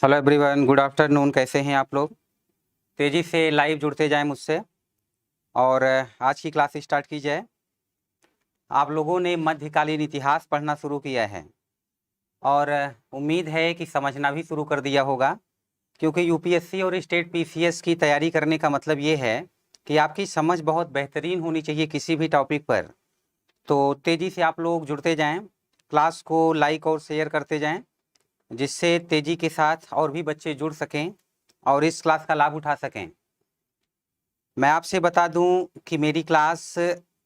Hello everyone, good afternoon. कैसे हैं आप लोग? तेज़ी से लाइव जुड़ते जाएं मुझसे और आज की क्लास स्टार्ट की जाए। आप लोगों ने मध्यकालीन इतिहास पढ़ना शुरू किया है और उम्मीद है कि समझना भी शुरू कर दिया होगा, क्योंकि यूपीएससी और स्टेट पीसीएस की तैयारी करने का मतलब ये है कि आपकी समझ बहुत बेहतरीन होनी चाहिए किसी भी टॉपिक पर। तो तेज़ी से आप लोग जुड़ते जाएँ, क्लास को लाइक और शेयर करते जाएँ, जिससे तेज़ी के साथ और भी बच्चे जुड़ सकें और इस क्लास का लाभ उठा सकें। मैं आपसे बता दूं कि मेरी क्लास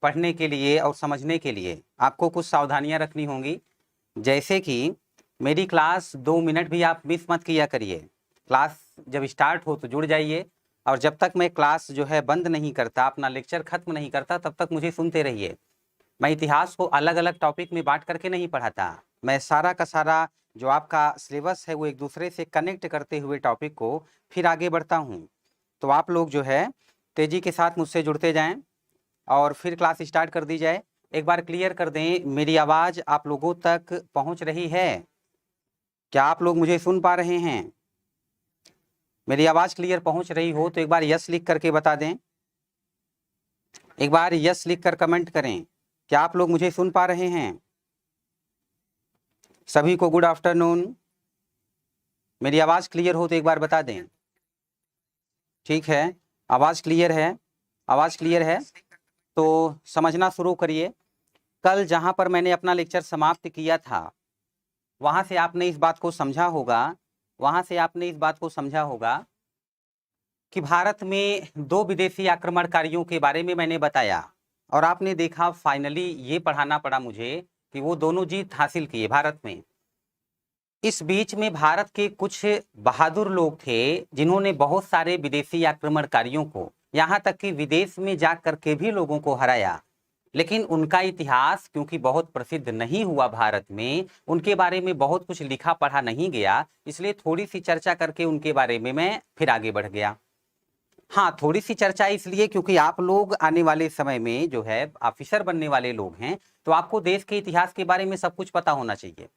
पढ़ने के लिए और समझने के लिए आपको कुछ सावधानियां रखनी होंगी, जैसे कि मेरी क्लास 2 मिनट भी आप मिस मत किया करिए। क्लास जब स्टार्ट हो तो जुड़ जाइए और जब तक मैं क्लास जो है बंद नहीं करता, अपना लेक्चर खत्म नहीं करता, तब तक मुझे सुनते रहिए। मैं इतिहास को अलग अलग टॉपिक में बांट करके नहीं पढ़ाता। मैं सारा का सारा जो आपका सिलेबस है वो एक दूसरे से कनेक्ट करते हुए टॉपिक को फिर आगे बढ़ता हूँ। तो आप लोग जो है तेज़ी के साथ मुझसे जुड़ते जाएं और फिर क्लास स्टार्ट कर दी जाए। एक बार क्लियर कर दें, मेरी आवाज़ आप लोगों तक पहुंच रही है? क्या आप लोग मुझे सुन पा रहे हैं? मेरी आवाज़ क्लियर पहुंच रही हो तो एक बार यस लिख करके बता दें। एक बार यस लिख कर कमेंट करें। क्या आप लोग मुझे सुन पा रहे हैं? सभी को गुड आफ्टरनून। मेरी आवाज़ क्लियर हो तो एक बार बता दें। ठीक है, आवाज़ क्लियर है। आवाज़ क्लियर है तो समझना शुरू करिए। कल जहाँ पर मैंने अपना लेक्चर समाप्त किया था, वहाँ से आपने इस बात को समझा होगा, कि भारत में 2 विदेशी आक्रमणकारियों के बारे में मैंने बताया और आपने देखा फाइनली ये पढ़ाना पड़ा मुझे कि वो दोनों जीत हासिल किए भारत में। इस बीच में भारत के कुछ बहादुर लोग थे जिन्होंने बहुत सारे विदेशी आक्रमणकारियों को, यहाँ तक कि विदेश में जा करके भी लोगों को हराया। लेकिन उनका इतिहास क्योंकि बहुत प्रसिद्ध नहीं हुआ भारत में, उनके बारे में बहुत कुछ लिखा पढ़ा नहीं गया, इसलिए थोड़ी सी चर्चा करके उनके बारे में मैं फिर आगे बढ़ गया। हाँ, थोड़ी सी चर्चा इसलिए क्योंकि आप लोग आने वाले समय में जो है ऑफिसर बनने वाले लोग हैं, तो आपको देश के इतिहास के बारे में सब कुछ पता होना चाहिए।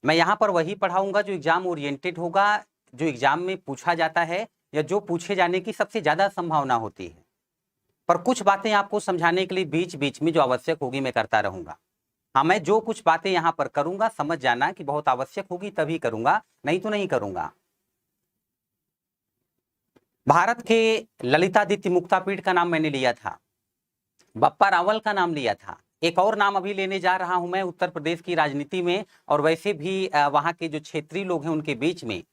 मैं यहाँ पर वही पढ़ाऊंगा जो एग्जाम ओरिएंटेड होगा, जो एग्जाम में पूछा जाता है या जो पूछे जाने की सबसे ज्यादा संभावना होती है। पर कुछ बातें आपको समझाने के लिए बीच बीच में जो आवश्यक होगी मैं करता रहूंगा। हाँ, मैं जो कुछ बातें यहाँ पर करूंगा समझ जाना कि बहुत आवश्यक होगी तभी करूंगा, नहीं तो नहीं करूंगा। भारत के ललितादित्य मुक्तापीठ का नाम मैंने लिया था, बप्पा रावल का नाम लिया था, एक और नाम अभी लेने जा रहा हूं मैं उत्तर प्रदेश की राजनीति में और वैसे भी वहां के जो क्षेत्रीय लोग हैं उनके बीच में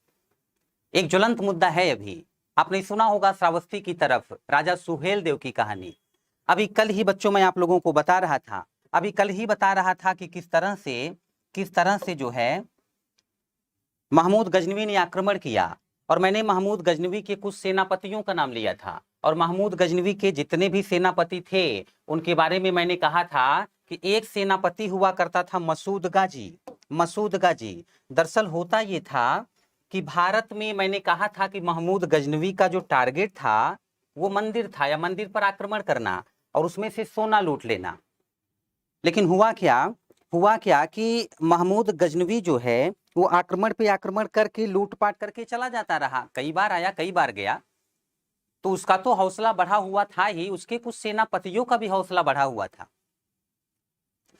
एक ज्वलंत मुद्दा है। अभी आपने सुना होगा श्रावस्ती की तरफ राजा सुहेल देव की कहानी। अभी कल ही बच्चों मैं आप लोगों को बता रहा था कि किस तरह से जो है महमूद गजनवी ने आक्रमण किया और मैंने महमूद गजनवी के कुछ सेनापतियों का नाम लिया था और महमूद गजनवी के जितने भी सेनापति थे उनके बारे में मैंने कहा था कि एक सेनापति हुआ करता था मसूद गाजी। दरअसल होता ये था कि भारत में मैंने कहा था कि महमूद गजनवी का जो टारगेट था वो मंदिर था या मंदिर पर आक्रमण करना और उसमें से सोना लूट लेना। लेकिन हुआ क्या कि महमूद गजनवी जो है वो आक्रमण पे आक्रमण करके लूटपाट करके चला जाता रहा, कई बार आया कई बार गया। तो उसका तो हौसला बढ़ा हुआ था ही, उसके कुछ सेनापतियों का भी हौसला बढ़ा हुआ था।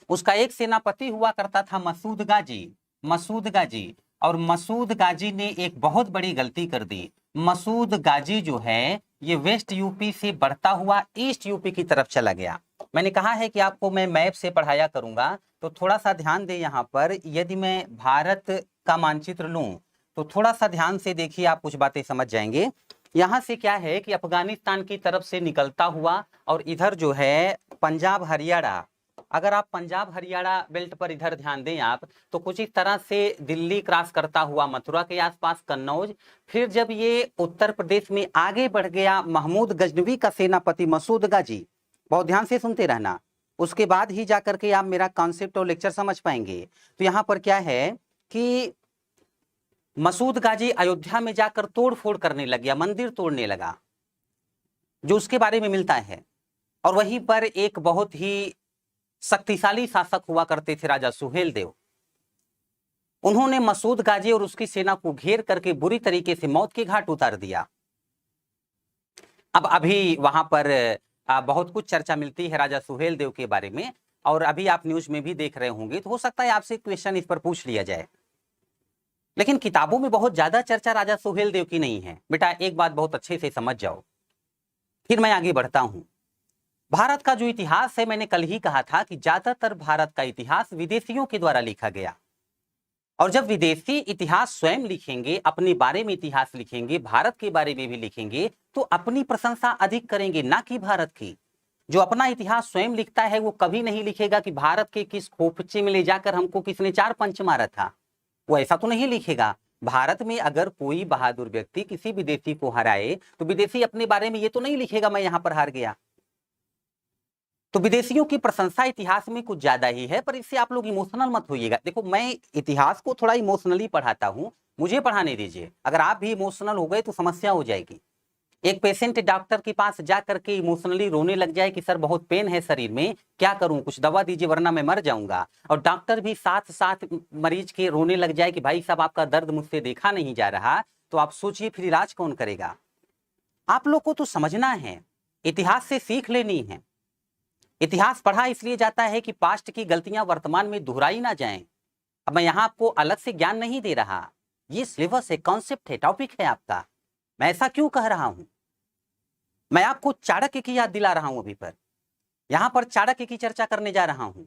उसका एक सेनापति हुआ करता था मसूद गाजी और मसूद गाजी ने एक बहुत बड़ी गलती कर दी। मसूद गाजी जो है ये वेस्ट यूपी से बढ़ता हुआ ईस्ट यूपी की तरफ चला गया। मैंने कहा है कि आपको मैं मैप से पढ़ाया करूंगा, तो थोड़ा सा ध्यान दें। यहाँ पर यदि मैं भारत का मानचित्र लूं तो थोड़ा सा ध्यान से देखिए, आप कुछ बातें समझ जाएंगे। यहाँ से क्या है कि अफगानिस्तान की तरफ से निकलता हुआ और इधर जो है पंजाब हरियाणा, अगर आप पंजाब हरियाणा बेल्ट पर इधर ध्यान दें आप तो कुछ इस तरह से दिल्ली क्रॉस करता हुआ मथुरा के आसपास कन्नौज, फिर जब ये उत्तर प्रदेश में आगे बढ़ गया महमूद गजनवी का सेनापति मसूद गाजी, बहुत ध्यान से सुनते रहना, उसके बाद ही जाकर के आप मेरा कॉन्सेप्ट और लेक्चर समझ पाएंगे। तो यहाँ पर क्या है कि मसूद गाजी अयोध्या में जाकर तोड़ फोड़ करने लग गया, मंदिर तोड़ने लगा, जो उसके बारे में मिलता है। और वहीं पर एक बहुत ही शक्तिशाली शासक हुआ करते थे राजा सुहेल देव। उन्होंने मसूद गाजी और उसकी सेना को घेर करके बुरी तरीके से मौत के घाट उतार दिया। अब अभी वहां पर बहुत कुछ चर्चा मिलती है राजा सुहेल देव के बारे में, और अभी आप न्यूज में भी देख रहे होंगे, तो हो सकता है आपसे क्वेश्चन इस पर पूछ लिया जाए। लेकिन किताबों में बहुत ज्यादा चर्चा राजा सुहेल देव की नहीं है। बेटा एक बात बहुत अच्छे से समझ जाओ, फिर मैं आगे बढ़ता हूं। भारत का जो इतिहास है, मैंने कल ही कहा था कि ज्यादातर भारत का इतिहास विदेशियों के द्वारा लिखा गया, और जब विदेशी इतिहास स्वयं लिखेंगे, अपने बारे में इतिहास लिखेंगे, भारत के बारे में भी लिखेंगे, तो अपनी प्रशंसा अधिक करेंगे, ना कि भारत की। जो अपना इतिहास स्वयं लिखता है वो कभी नहीं लिखेगा कि भारत के किस खोपचे में ले जाकर हमको किसने 4 पंच मारा था, वो ऐसा तो नहीं लिखेगा। भारत में अगर कोई बहादुर व्यक्ति किसी विदेशी को हराए तो विदेशी अपने बारे में ये तो नहीं लिखेगा मैं यहां पर हार गया। तो विदेशियों की प्रशंसा इतिहास में कुछ ज्यादा ही है, पर इससे आप लोग इमोशनल मत होइएगा। देखो मैं इतिहास को थोड़ा इमोशनली पढ़ाता हूं, मुझे पढ़ाने दीजिए। अगर आप भी इमोशनल हो गए तो समस्या हो जाएगी। एक पेशेंट डॉक्टर के पास जा करके इमोशनली रोने लग जाए कि सर बहुत पेन है शरीर में, क्या करूं, कुछ दवा दीजिए वरना मैं मर जाऊंगा, और डॉक्टर भी साथ साथ मरीज के रोने लग जाए कि भाई साहब आपका दर्द मुझसे देखा नहीं जा रहा, तो आप सोचिए फिर इलाज कौन करेगा। आप लोग को तो समझना है, इतिहास से सीख लेनी है। इतिहास पढ़ा इसलिए जाता है कि पास्ट की गलतियां वर्तमान में दोहराई ना जाएं। अब मैं यहां आपको अलग से ज्ञान नहीं दे रहा, ये सिलेबस है, कॉन्सेप्ट है, टॉपिक है आपका। मैं ऐसा क्यों कह रहा हूं? मैं आपको चाणक्य की याद दिला रहा हूं अभी पर। यहां पर चाणक्य की चर्चा करने जा रहा हूं।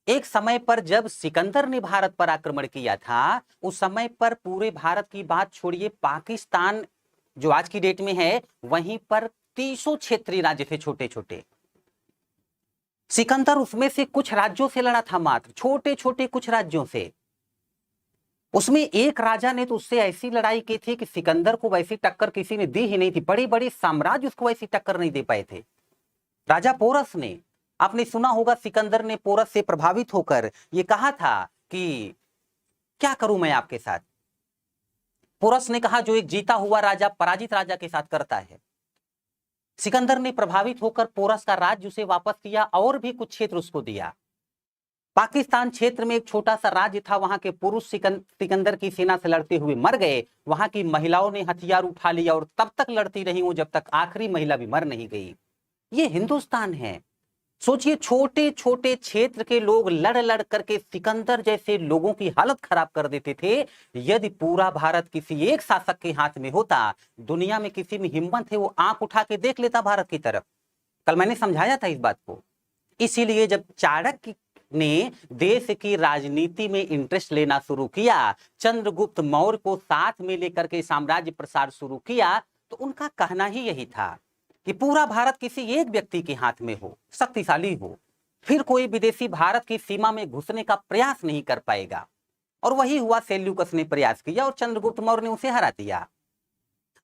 एक समय पर जब सिकंदर ने भारत पर आक्रमण किया था, उस समय पर पूरे भारत की बात छोड़िए, पाकिस्तान जो आज की डेट में है, वहीं पर 300 क्षेत्रीय राज्य थे, छोटे छोटे। सिकंदर उसमें से कुछ राज्यों से लड़ा था, मात्र छोटे छोटे कुछ राज्यों से। उसमें एक राजा ने तो उससे ऐसी लड़ाई की थी कि सिकंदर को वैसी टक्कर किसी ने दी ही नहीं थी। बड़े बड़े साम्राज्य उसको वैसी टक्कर नहीं दे पाए थे। राजा पोरस ने, आपने सुना होगा, सिकंदर ने पोरस से प्रभावित होकर यह कहा था कि क्या करूं मैं आपके साथ। पोरस ने कहा जो एक जीता हुआ राजा पराजित राजा के साथ करता है। सिकंदर ने प्रभावित होकर पोरस का राज्य उसे वापस किया और भी कुछ क्षेत्र उसको दिया। पाकिस्तान क्षेत्र में एक छोटा सा राज्य था, वहां के पुरुष सिकंदर की सेना से लड़ते हुए मर गए। वहां की महिलाओं ने हथियार उठा लिया और तब तक लड़ती रही वो जब तक आखिरी महिला भी मर नहीं गई। ये हिंदुस्तान है। सोचिए, छोटे छोटे क्षेत्र के लोग लड़ लड़ करके सिकंदर जैसे लोगों की हालत खराब कर देते थे। यदि पूरा भारत किसी एक शासक के हाथ में होता, दुनिया में किसी में हिम्मत है वो आंख उठा के देख लेता भारत की तरफ। कल मैंने समझाया था इस बात को। इसीलिए जब चाणक्य ने देश की राजनीति में इंटरेस्ट लेना शुरू किया, चंद्रगुप्त मौर्य को साथ में लेकर के साम्राज्य प्रसार शुरू किया, तो उनका कहना ही यही था कि पूरा भारत किसी एक व्यक्ति के हाथ में हो, शक्तिशाली हो, फिर कोई विदेशी भारत की सीमा में घुसने का प्रयास नहीं कर पाएगा। और वही हुआ, सेल्यूकस ने प्रयास किया और चंद्रगुप्त मौर्य ने उसे हरा दिया।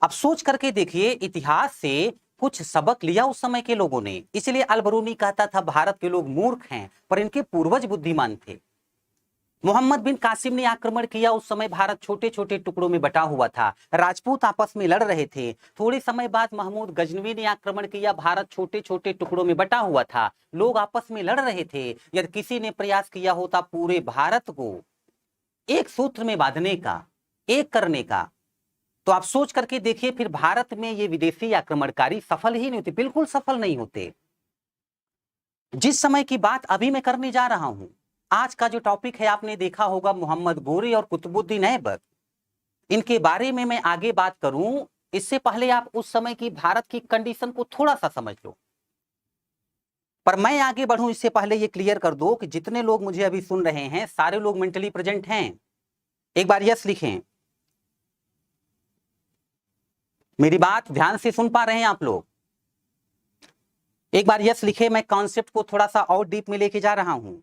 अब सोच करके देखिए, इतिहास से कुछ सबक लिया उस समय के लोगों ने। इसलिए अलबरूनी कहता था भारत के लोग मूर्ख हैं, पर इनके पूर्वज बुद्धिमान थे। मोहम्मद बिन कासिम ने आक्रमण किया, उस समय भारत छोटे छोटे टुकड़ों में बटा हुआ था, राजपूत आपस में लड़ रहे थे। थोड़े समय बाद महमूद गजनवी ने आक्रमण किया, भारत छोटे छोटे टुकड़ों में बटा हुआ था, लोग आपस में लड़ रहे थे। यदि किसी ने प्रयास किया होता पूरे भारत को एक सूत्र में बांधने का, एक करने का, तो आप सोच करके देखिए, फिर भारत में ये विदेशी आक्रमणकारी सफल ही नहीं होते, बिल्कुल सफल नहीं होते। जिस समय की बात अभी मैं करने जा रहा हूं, आज का जो टॉपिक है आपने देखा होगा, मोहम्मद गोरी और कुतुबुद्दीन ऐबक, इनके बारे में मैं आगे बात करूं, इससे पहले आप उस समय की भारत की कंडीशन को थोड़ा सा समझ लो। पर मैं आगे बढ़ूं इससे पहले ये क्लियर कर दो कि जितने लोग मुझे अभी सुन रहे हैं, सारे लोग मेंटली प्रेजेंट हैं? एक बार यस लिखें। मेरी बात ध्यान से सुन पा रहे हैं आप लोग? एक बार यस लिखे। मैं कॉन्सेप्ट को थोड़ा सा और डीप में लेके जा रहा हूं।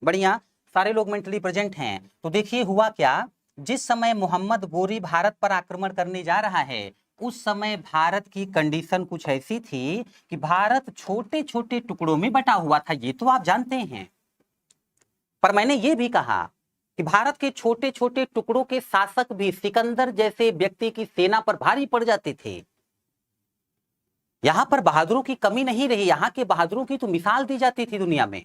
बढ़िया, सारे लोग मेंटली प्रेजेंट हैं। तो देखिए हुआ क्या, जिस समय मोहम्मद गोरी भारत पर आक्रमण करने जा रहा है, उस समय भारत की कंडीशन कुछ ऐसी थी कि भारत छोटे छोटे टुकड़ों में बटा हुआ था, ये तो आप जानते हैं। पर मैंने ये भी कहा कि भारत के छोटे छोटे टुकड़ों के शासक भी सिकंदर जैसे व्यक्ति की सेना पर भारी पड़ जाते थे। यहां पर बहादुरों की कमी नहीं रही, यहां के बहादुरों की तो मिसाल दी जाती थी दुनिया में।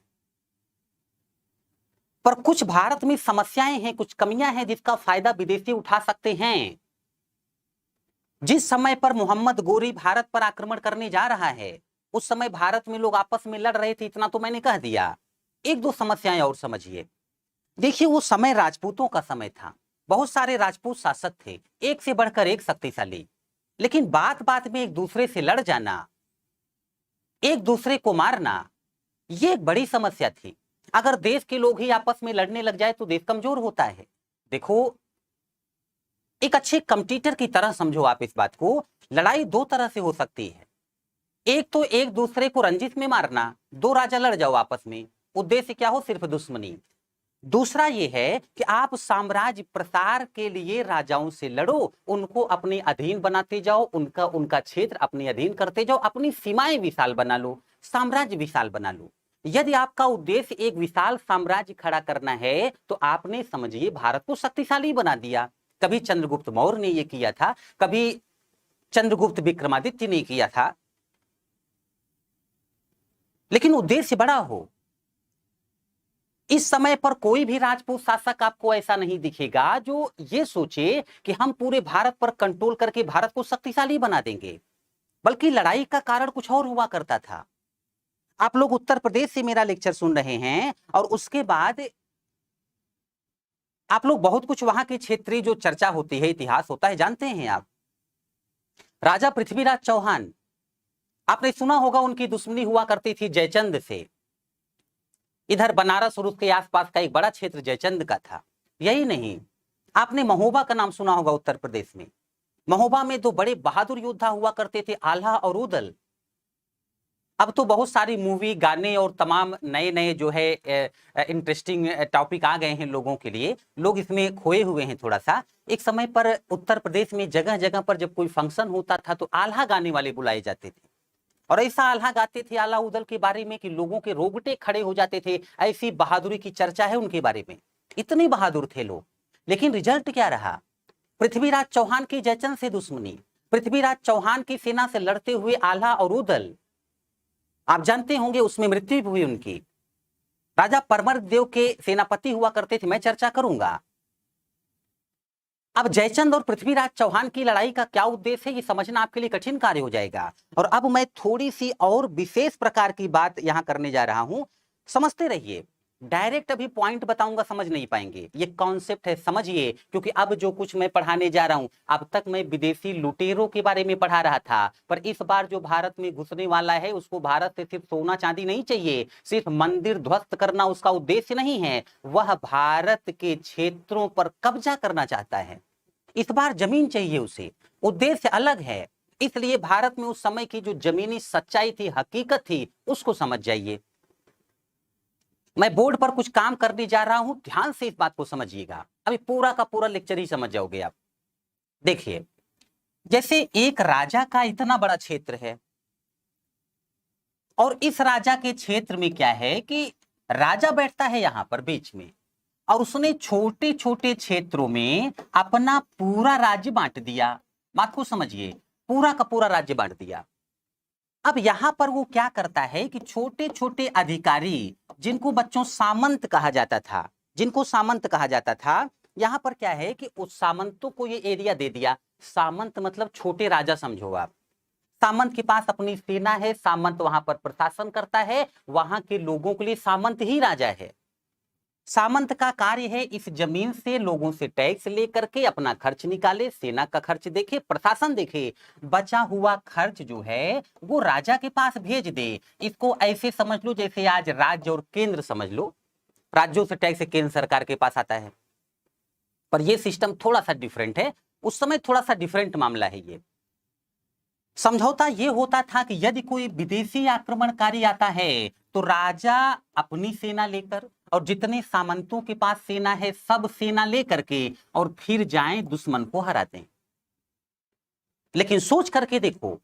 पर कुछ भारत में समस्याएं हैं, कुछ कमियां हैं जिसका फायदा विदेशी उठा सकते हैं। जिस समय पर मोहम्मद गोरी भारत पर आक्रमण करने जा रहा है, उस समय भारत में लोग आपस में लड़ रहे थे, इतना तो मैंने कह दिया। एक दो समस्याएं और समझिए। देखिए, वो समय राजपूतों का समय था, बहुत सारे राजपूत शासक थे, एक से बढ़कर एक शक्तिशाली, लेकिन बात बात में एक दूसरे से लड़ जाना, एक दूसरे को मारना, ये एक बड़ी समस्या थी। अगर देश के लोग ही आपस में लड़ने लग जाए तो देश कमजोर होता है। देखो, एक अच्छे कंपटीटर की तरह समझो आप इस बात को। लड़ाई दो तरह से हो सकती है, एक तो एक दूसरे को रंजिश में मारना, दो राजा लड़ जाओ आपस में, उद्देश्य क्या हो, सिर्फ दुश्मनी। दूसरा ये है कि आप साम्राज्य प्रसार के लिए राजाओं से लड़ो, उनको अपने अधीन बनाते जाओ, उनका क्षेत्र अपने अधीन करते जाओ, अपनी सीमाएं विशाल बना लो, साम्राज्य विशाल बना लो। यदि आपका उद्देश्य एक विशाल साम्राज्य खड़ा करना है तो आपने समझिए भारत को शक्तिशाली बना दिया। कभी चंद्रगुप्त मौर्य ने यह किया था, कभी चंद्रगुप्त विक्रमादित्य ने किया था, लेकिन उद्देश्य बड़ा हो। इस समय पर कोई भी राजपूत शासक आपको ऐसा नहीं दिखेगा जो ये सोचे कि हम पूरे भारत पर कंट्रोल करके भारत को शक्तिशाली बना देंगे, बल्कि लड़ाई का कारण कुछ और हुआ करता था। आप लोग उत्तर प्रदेश से मेरा लेक्चर सुन रहे हैं और उसके बाद आप लोग बहुत कुछ वहां की क्षेत्रीय जो चर्चा होती है, इतिहास होता है, जानते हैं आप। राजा पृथ्वीराज चौहान, आपने सुना होगा, उनकी दुश्मनी हुआ करती थी जयचंद से। इधर बनारस और उसके आसपास का एक बड़ा क्षेत्र जयचंद का था। यही नहीं, आपने महोबा का नाम सुना होगा उत्तर प्रदेश में। महोबा में दो बड़े बहादुर योद्धा हुआ करते थे, आल्हा और उदल। अब तो बहुत सारी मूवी, गाने और तमाम नए नए जो है इंटरेस्टिंग टॉपिक आ गए हैं लोगों के लिए, लोग इसमें खोए हुए हैं थोड़ा सा। एक समय पर उत्तर प्रदेश में जगह जगह पर जब कोई फंक्शन होता था तो आल्हा गाने वाले बुलाए जाते थे, और ऐसा आल्हा गाते थे आला उदल के बारे में कि लोगों के रोंगटे खड़े हो जाते थे। ऐसी बहादुरी की चर्चा है उनके बारे में, इतने बहादुर थे लोग। लेकिन रिजल्ट क्या रहा? पृथ्वीराज चौहान की जयचंद से दुश्मनी, पृथ्वीराज चौहान की सेना से लड़ते हुए आल्हा और उदल, आप जानते होंगे उसमें मृत्यु भी हुई उनकी। राजा परमर देव के सेनापति हुआ करते थे, मैं चर्चा करूंगा। अब जयचंद और पृथ्वीराज चौहान की लड़ाई का क्या उद्देश्य है, ये समझना आपके लिए कठिन कार्य हो जाएगा। और अब मैं थोड़ी सी और विशेष प्रकार की बात यहां करने जा रहा हूं, समझते रहिए। डायरेक्ट अभी पॉइंट बताऊंगा, समझ नहीं पाएंगे, ये कॉन्सेप्ट है, समझिए। क्योंकि अब जो कुछ मैं पढ़ाने जा रहा हूं, अब तक मैं विदेशी लुटेरों के बारे में पढ़ा रहा था, पर इस बार जो भारत में घुसने वाला है उसको भारत से सिर्फ सोना चांदी नहीं चाहिए, सिर्फ मंदिर ध्वस्त करना उसका उद्देश्य नहीं है, वह भारत के क्षेत्रों पर कब्जा करना चाहता है। इस बार जमीन चाहिए उसे, उद्देश्य अलग है। इसलिए भारत में उस समय की जो जमीनी सच्चाई थी, हकीकत थी, उसको समझ जाइए। मैं बोर्ड पर कुछ काम करने जा रहा हूं, ध्यान से इस बात को समझिएगा, अभी पूरा का पूरा लेक्चर ही समझ जाओगे आप। देखिए, जैसे एक राजा का इतना बड़ा क्षेत्र है, और इस राजा के क्षेत्र में क्या है कि राजा बैठता है यहां पर बीच में, और उसने छोटे छोटे क्षेत्रों में अपना पूरा राज्य बांट दिया। बात को समझिए, पूरा का पूरा राज्य बांट दिया। अब यहां पर वो क्या करता है कि छोटे छोटे अधिकारी, जिनको बच्चों सामंत कहा जाता था, जिनको सामंत कहा जाता था, यहां पर क्या है कि उस सामंतों को ये एरिया दे दिया। सामंत मतलब छोटे राजा समझो आप। सामंत के पास अपनी सेना है, सामंत वहां पर प्रशासन करता है, वहां के लोगों के लिए सामंत ही राजा है। सामंत का कार्य है इस जमीन से लोगों से टैक्स लेकर के अपना खर्च निकाले, सेना का खर्च देखे, प्रशासन देखे, बचा हुआ खर्च जो है वो राजा के पास भेज दे। इसको ऐसे समझ लो जैसे आज राज्य और केंद्र समझ लो, राज्यों से टैक्स केंद्र सरकार के पास आता है, पर यह सिस्टम थोड़ा सा डिफरेंट है, उस समय थोड़ा सा डिफरेंट मामला है। ये समझौता ये होता था कि यदि कोई विदेशी आक्रमणकारी आता है तो राजा अपनी सेना लेकर और जितने सामंतों के पास सेना है सब सेना लेकर के और फिर जाएं दुश्मन को हरा दें। लेकिन सोच करके देखो,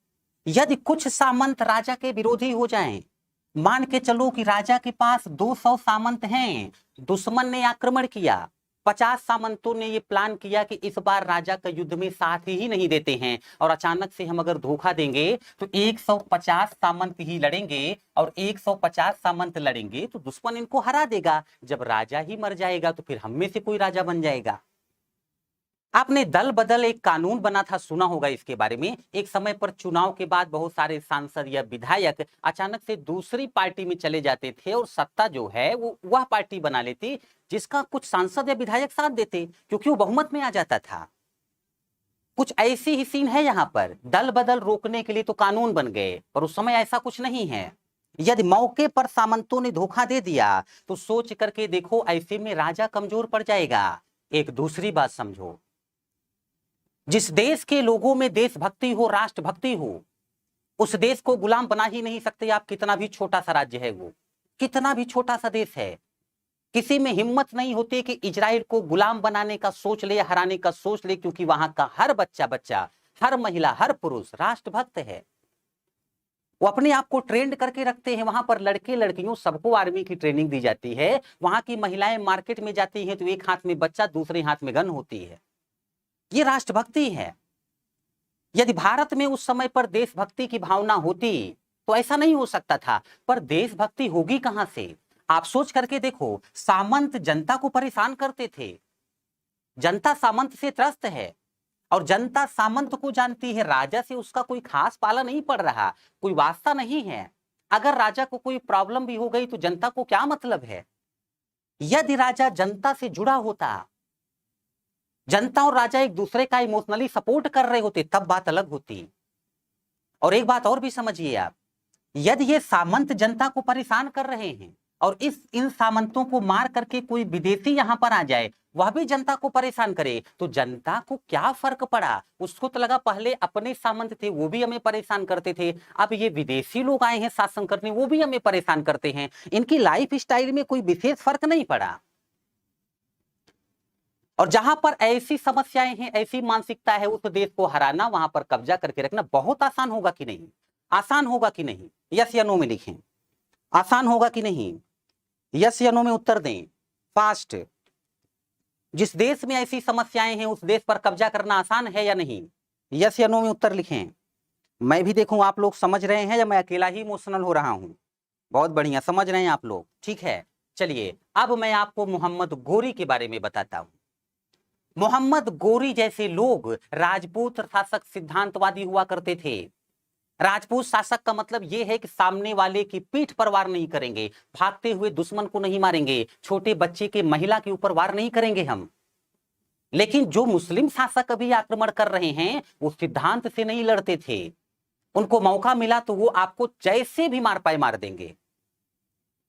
यदि कुछ सामंत राजा के विरोधी हो जाएं, मान के चलो कि राजा के पास 200 सामंत हैं, दुश्मन ने आक्रमण किया, 50 सामंतों ने ये प्लान किया कि इस बार राजा का युद्ध में साथ ही नहीं देते हैं और अचानक से हम अगर धोखा देंगे तो 150 सामंत ही लड़ेंगे और 150 सामंत लड़ेंगे तो दुश्मन इनको हरा देगा। जब राजा ही मर जाएगा तो फिर हम में से कोई राजा बन जाएगा। आपने दल बदल एक कानून बना था, सुना होगा इसके बारे में। एक समय पर चुनाव के बाद बहुत सारे सांसद या विधायक अचानक से दूसरी पार्टी में चले जाते थे और सत्ता जो है वो वह पार्टी बना लेती जिसका कुछ सांसद या विधायक साथ देते, क्योंकि वो बहुमत में आ जाता था। कुछ ऐसी ही सीन है यहाँ पर। दल बदल रोकने के लिए तो कानून बन गए, पर उस समय ऐसा कुछ नहीं है। यदि मौके पर सामंतों ने धोखा दे दिया तो सोच करके देखो, ऐसे में राजा कमजोर पड़ जाएगा। एक दूसरी बात समझो, जिस देश के लोगों में देशभक्ति हो, राष्ट्रभक्ति हो, उस देश को गुलाम बना ही नहीं सकते आप। कितना भी छोटा सा राज्य है वो, कितना भी छोटा सा देश है, किसी में हिम्मत नहीं होती कि इजराइल को गुलाम बनाने का सोच ले, हराने का सोच ले, क्योंकि वहां का हर बच्चा, हर महिला, हर पुरुष राष्ट्रभक्त है। वो अपने आप को ट्रेंड करके रखते हैं। वहां पर लड़के लड़कियों सबको आर्मी की ट्रेनिंग दी जाती है। वहां की महिलाएं मार्केट में जाती हैं तो एक हाथ में बच्चा, दूसरे हाथ में गन होती है। ये राष्ट्रभक्ति है। यदि भारत में उस समय पर देशभक्ति की भावना होती तो ऐसा नहीं हो सकता था, पर देशभक्ति होगी कहां से? आप सोच करके देखो, सामंत जनता को परेशान करते थे। जनता सामंत से त्रस्त है और जनता सामंत को जानती है। राजा से उसका कोई खास पाला नहीं पड़ रहा, कोई वास्ता नहीं है। अगर राजा को कोई प्रॉब्लम भी हो गई तो जनता को क्या मतलब है? यदि राजा जनता से जुड़ा होता, जनता और राजा एक दूसरे का इमोशनली सपोर्ट कर रहे होते, तब बात अलग होती। और एक बात और भी समझिए आप, यदि ये सामंत जनता को परेशान कर रहे हैं और इन सामंतों को मार करके कोई विदेशी यहां पर आ जाए, वह भी जनता को परेशान करे, तो जनता को क्या फर्क पड़ा? उसको तो लगा पहले अपने सामंत थे वो भी हमें परेशान करते थे, अब ये विदेशी लोग आए हैं शासन करने, वो भी हमें परेशान करते हैं। इनकी लाइफ स्टाइल में कोई विशेष फर्क नहीं पड़ा। और जहां पर ऐसी समस्याएं हैं, ऐसी मानसिकता है, उस देश को हराना, वहां पर कब्जा करके रखना बहुत आसान होगा कि नहीं? आसान होगा कि नहीं? यस या नो में लिखें, आसान होगा कि नहीं? यस या नो में उत्तर दें फास्ट। जिस देश में ऐसी समस्याएं हैं उस देश पर कब्जा करना आसान है या नहीं? यस या नो में उत्तर लिखें। मैं भी देखूं आप लोग समझ रहे हैं या मैं अकेला ही इमोशनल हो रहा हूं? बहुत बढ़िया, समझ रहे हैं आप लोग, ठीक है। चलिए अब मैं आपको मोहम्मद गोरी के बारे में बताता हूं। मोहम्मद गोरी जैसे लोग राजपूत शासक सिद्धांतवादी हुआ करते थे। राजपूत शासक का मतलब यह है कि सामने वाले की पीठ पर वार नहीं करेंगे, भागते हुए दुश्मन को नहीं मारेंगे, छोटे बच्चे के, महिला के ऊपर वार नहीं करेंगे हम। लेकिन जो मुस्लिम शासक अभी आक्रमण कर रहे हैं वो सिद्धांत से नहीं लड़ते थे। उनको मौका मिला तो वो आपको जैसे भी मार पाए मार देंगे।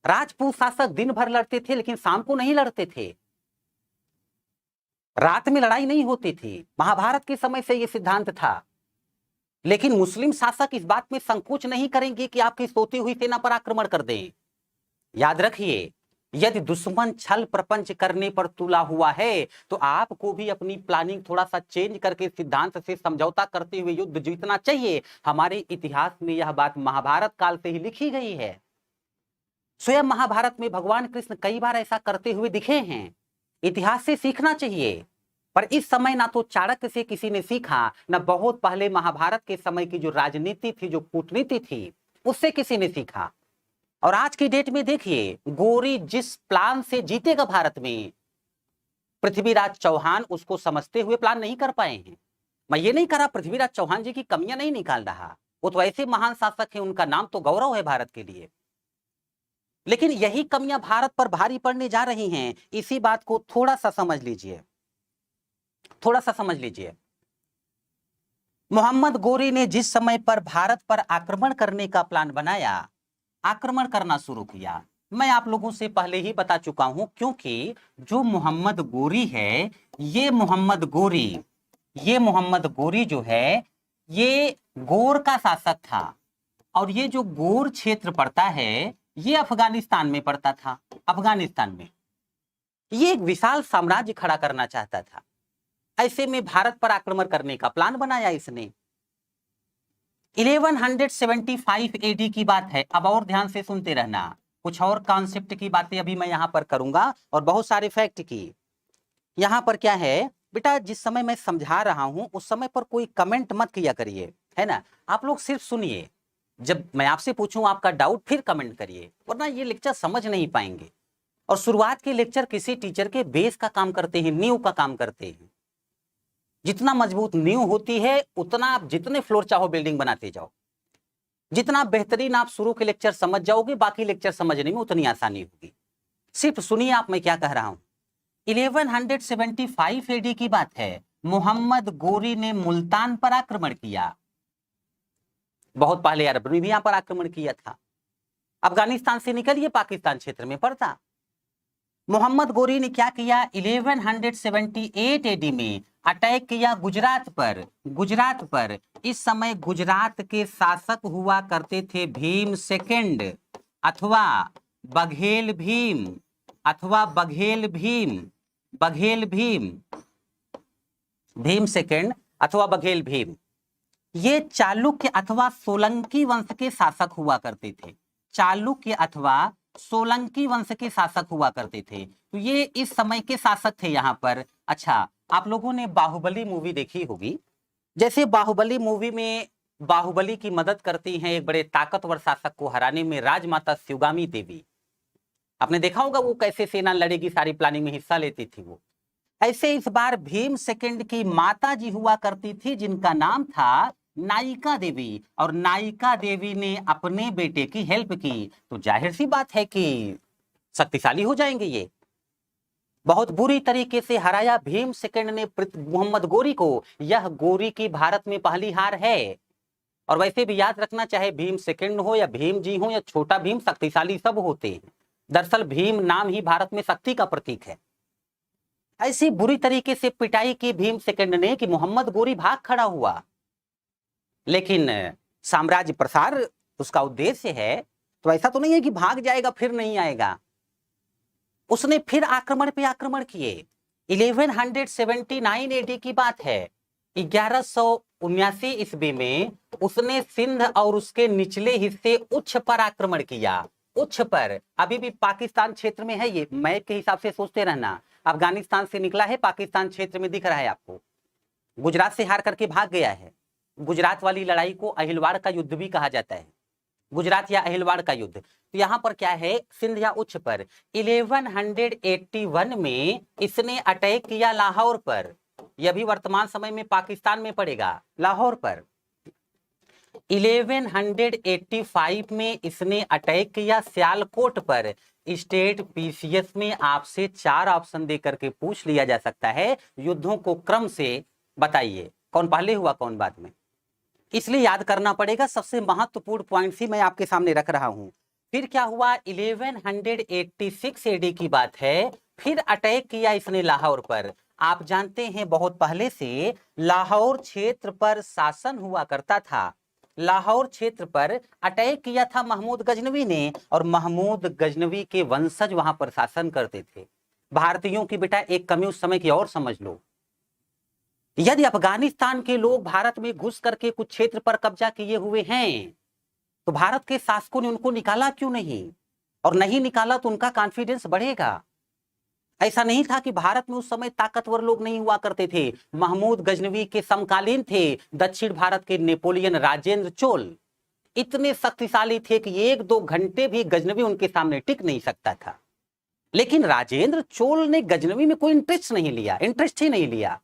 राजपूत शासक दिन भर लड़ते थे लेकिन शाम को नहीं लड़ते थे, रात में लड़ाई नहीं होती थी। महाभारत के समय से यह सिद्धांत था। लेकिन मुस्लिम शासक इस बात में संकोच नहीं करेंगे कि आपकी सोती हुई सेना पर आक्रमण कर दें। याद रखिए, यदि दुश्मन छल प्रपंच करने पर तुला हुआ है तो आपको भी अपनी प्लानिंग थोड़ा सा चेंज करके सिद्धांत से समझौता करते हुए युद्ध जीतना चाहिए। हमारे इतिहास में यह बात महाभारत काल से ही लिखी गई है। स्वयं महाभारत में भगवान कृष्ण कई बार ऐसा करते हुए दिखे हैं। इतिहास से सीखना चाहिए। पर इस समय ना तो चाणक्य से किसी ने सीखा, ना बहुत पहले महाभारत के समय की जो राजनीति थी, जो कूटनीति थी, उससे किसी ने सीखा। और आज की डेट में देखिए, गोरी जिस प्लान से जीतेगा भारत में, पृथ्वीराज चौहान उसको समझते हुए प्लान नहीं कर पाए हैं। मैं ये नहीं कह रहा पृथ्वीराज चौहान जी की कमियां नहीं निकाल रहा, वो तो ऐसे महान शासक हैं, उनका नाम तो गौरव है भारत के लिए। लेकिन यही कमियां भारत पर भारी पड़ने जा रही हैं। इसी बात को थोड़ा सा समझ लीजिए, थोड़ा सा समझ लीजिए। मोहम्मद गोरी ने जिस समय पर भारत पर आक्रमण करने का प्लान बनाया, आक्रमण करना शुरू किया, मैं आप लोगों से पहले ही बता चुका हूं, क्योंकि जो मोहम्मद गोरी है, ये मोहम्मद गोरी जो है, ये गोर का शासक था। और ये जो गोर क्षेत्र पड़ता है ये अफगानिस्तान में पड़ता था। अफगानिस्तान में ये एक विशाल साम्राज्य खड़ा करना चाहता था। ऐसे में भारत पर आक्रमण करने का प्लान बनाया इसने। 1175 एडी की बात है। अब और ध्यान से सुनते रहना, कुछ और कॉन्सेप्ट की बातें अभी मैं यहां पर करूंगा और बहुत सारे फैक्ट की। यहाँ पर क्या है बेटा, जिस समय मैं समझा रहा हूं उस समय पर कोई कमेंट मत किया करिए, है ना। आप लोग सिर्फ सुनिए, जब मैं आपसे पूछूं आपका डाउट फिर कमेंट करिए, वरना ये लेक्चर समझ नहीं पाएंगे। और शुरुआत के लेक्चर किसी टीचर के बेस का काम करते हैं, नींव का काम करते हैं। जितना मजबूत नींव होती है उतना आप जितने फ्लोर चाहो बिल्डिंग बनाते जाओ, जितना बेहतरीन आप शुरू के लेक्चर समझ जाओगे बाकी लेक्चर समझने में उतनी आसानी होगी। सिर्फ सुनिए आप मैं क्या कह रहा हूं। 1175 एडी की बात है, मोहम्मद गोरी ने मुल्तान पर आक्रमण किया। बहुत पहले अरब ने भी यहां पर आक्रमण किया था। अफगानिस्तान से निकल ये पाकिस्तान क्षेत्र में पड़ता। मोहम्मद गोरी ने क्या किया, 1178 एडी में अटैक किया गुजरात पर। गुजरात पर इस समय गुजरात के शासक हुआ करते थे भीम सेकंड अथवा बघेल भीम, अथवा बघेल भीम, बघेल भीम, भीम सेकंड अथवा बघेल भीम। ये चालुक्य अथवा सोलंकी वंश के शासक हुआ करते थे। चालुक्य अथवा सोलंकी वंश के शासक हुआ करते थे, तो ये इस समय के शासक थे यहाँ पर। अच्छा, आप लोगों ने बाहुबली मूवी देखी होगी। जैसे बाहुबली मूवी में बाहुबली की मदद करती हैं एक बड़े ताकतवर शासक को हराने में राजमाता शिवगामी देवी। आपने देखा होगा वो कैसे सेना लड़ेगी, सारी प्लानिंग में हिस्सा लेती थी वो। ऐसे इस बार भीम सेकंड की माता जी हुआ करती थी जिनका नाम था नायिका देवी, और नायिका देवी ने अपने बेटे की हेल्प की, तो जाहिर सी बात है कि शक्तिशाली हो जाएंगे ये। बहुत बुरी तरीके से हराया भीम सेकंड ने मोहम्मद गोरी को। यह गोरी की भारत में पहली हार है। और वैसे भी याद रखना, चाहे भीम सेकंड हो या भीम जी हो या छोटा भीम, शक्तिशाली सब होते हैं। दरअसल भीम नाम ही भारत में शक्ति का प्रतीक है। ऐसी बुरी तरीके से पिटाई की भीम सेकंड ने कि मोहम्मद गोरी भाग खड़ा हुआ। लेकिन साम्राज्य प्रसार उसका उद्देश्य है, तो ऐसा तो नहीं है कि भाग जाएगा फिर नहीं आएगा। उसने फिर आक्रमण पे आक्रमण किए। 1179 एडी की बात है। 1179 ईस्वी में उसने सिंध और उसके निचले हिस्से उच्छ पर आक्रमण किया। उच्छ पर अभी भी पाकिस्तान क्षेत्र में है, ये मैप के हिसाब से सोचते रहना। अफगानिस्तान से निकला है, पाकिस्तान क्षेत्र में दिख रहा है आपको। गुजरात से हार करके भाग गया है। गुजरात वाली लड़ाई को अहिलवाड़ का युद्ध भी कहा जाता है, गुजरात या अहिलवाड़ का युद्ध। तो यहां पर क्या है, सिंध या उच्छ पर 1181 में इसने अटैक किया लाहौर पर। यह भी वर्तमान समय में पाकिस्तान में पड़ेगा, लाहौर पर। 1185 में इसने अटैक किया सियालकोट पर। स्टेट पीसीएस में आपसे 4 ऑप्शन देकर के पूछ लिया जा सकता है, युद्धों को क्रम से बताइए, कौन पहले हुआ कौन बाद में, इसलिए याद करना पड़ेगा। सबसे महत्वपूर्ण पॉइंट ही मैं आपके सामने रख रहा हूं। फिर क्या हुआ, 1186 एडी की बात है, फिर अटैक किया इसने लाहौर पर। आप जानते हैं बहुत पहले से लाहौर क्षेत्र पर शासन हुआ करता था। लाहौर क्षेत्र पर अटैक किया था महमूद गजनवी ने, और महमूद गजनवी के वंशज वहां पर शासन करते थे। भारतीयों की बेटा एक कमी उस समय की और समझ लो। यदि अफगानिस्तान के लोग भारत में घुस करके कुछ क्षेत्र पर कब्जा किए हुए हैं, तो भारत के शासकों ने उनको निकाला क्यों नहीं, और नहीं निकाला तो उनका कॉन्फिडेंस बढ़ेगा। ऐसा नहीं था कि भारत में उस समय ताकतवर लोग नहीं हुआ करते थे। महमूद गजनवी के समकालीन थे दक्षिण भारत के नेपोलियन राजेंद्र चोल। इतने शक्तिशाली थे कि 1-2 घंटे भी गजनवी उनके सामने टिक नहीं सकता था। लेकिन राजेंद्र चोल ने गजनवी में कोई इंटरेस्ट नहीं लिया, इंटरेस्ट ही नहीं लिया।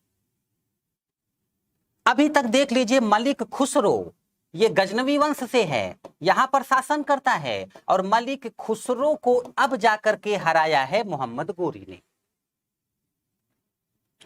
अभी तक देख लीजिए, मलिक खुसरो ये गजनवी वंश से है, यहां पर शासन करता है, और मलिक खुसरो को अब जाकर के हराया है मोहम्मद गोरी ने।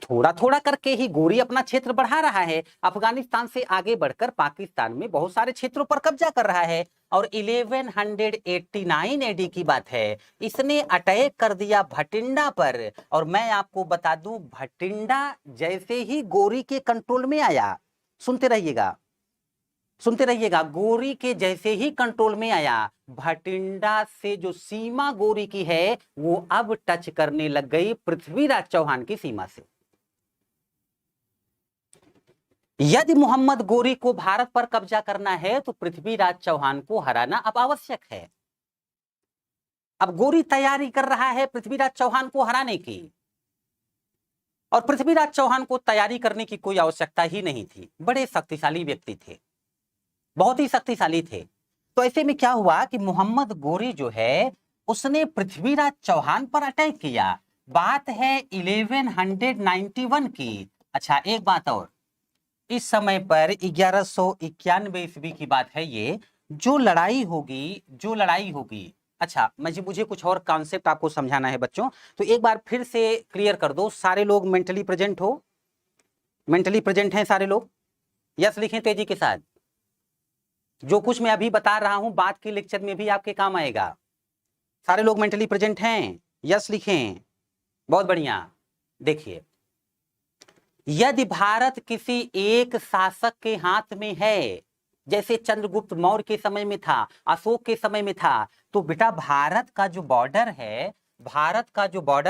थोड़ा थोड़ा करके ही गोरी अपना क्षेत्र बढ़ा रहा है, अफगानिस्तान से आगे बढ़कर पाकिस्तान में बहुत सारे क्षेत्रों पर कब्जा कर रहा है। और 1189 एडी की बात है, इसने अटैक कर दिया भटिंडा पर। और मैं आपको बता दूं, भटिंडा जैसे ही गोरी के कंट्रोल में आया, सुनते रहिएगा सुनते रहिएगा, गोरी के जैसे ही कंट्रोल में आया, भटिंडा से जो सीमा गोरी की है वो अब टच करने लग गई पृथ्वीराज चौहान की सीमा से। यदि मोहम्मद गोरी को भारत पर कब्जा करना है तो पृथ्वीराज चौहान को हराना अब आवश्यक है। अब गोरी तैयारी कर रहा है पृथ्वीराज चौहान को हराने की। और पृथ्वीराज चौहान को तैयारी करने की कोई आवश्यकता ही नहीं थी, बड़े शक्तिशाली व्यक्ति थे, बहुत ही शक्तिशाली थे। तो ऐसे में क्या हुआ कि मोहम्मद गोरी जो है उसने पृथ्वीराज चौहान पर अटैक किया। बात है 1191 की। अच्छा एक बात और, इस समय पर 1191 ईस्वी की बात है ये, जो लड़ाई होगी। अच्छा मुझे कुछ और कॉन्सेप्ट आपको समझाना है बच्चों, तो एक बार फिर से क्लियर कर दो। सारे लोग मेंटली प्रेजेंट हो? मेंटली प्रेजेंट हैं सारे लोग? यस लिखें तेजी के साथ। जो कुछ मैं अभी बता रहा हूं बाद के लेक्चर में भी आपके काम आएगा। सारे लोग मेंटली प्रेजेंट हैं? यस लिखें। बहुत बढ़िया। देखिए, यदि भारत किसी एक शासक के हाथ में है, जैसे चंद्रगुप्त मौर्य के समय में था, अशोक के समय में था, तो बेटा भारत का जो बॉर्डर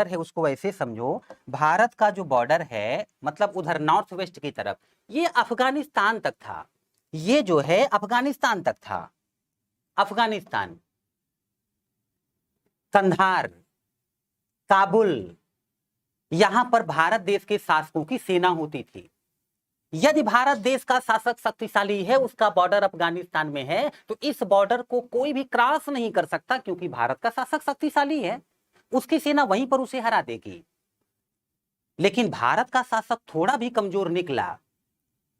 है उसको वैसे समझो, भारत का जो बॉर्डर है मतलब उधर नॉर्थ वेस्ट की तरफ, ये अफगानिस्तान तक था। ये जो है अफगानिस्तान तक था। अफगानिस्तान, कंधार, काबुल, यहां पर भारत देश के शासकों की सेना होती थी। यदि भारत देश का शासक शक्तिशाली है, उसका बॉर्डर अफगानिस्तान में है, तो इस बॉर्डर को कोई भी क्रॉस नहीं कर सकता, क्योंकि भारत का शासक शक्तिशाली है, उसकी सेना वहीं पर उसे हरा देगी। लेकिन भारत का शासक थोड़ा भी कमजोर निकला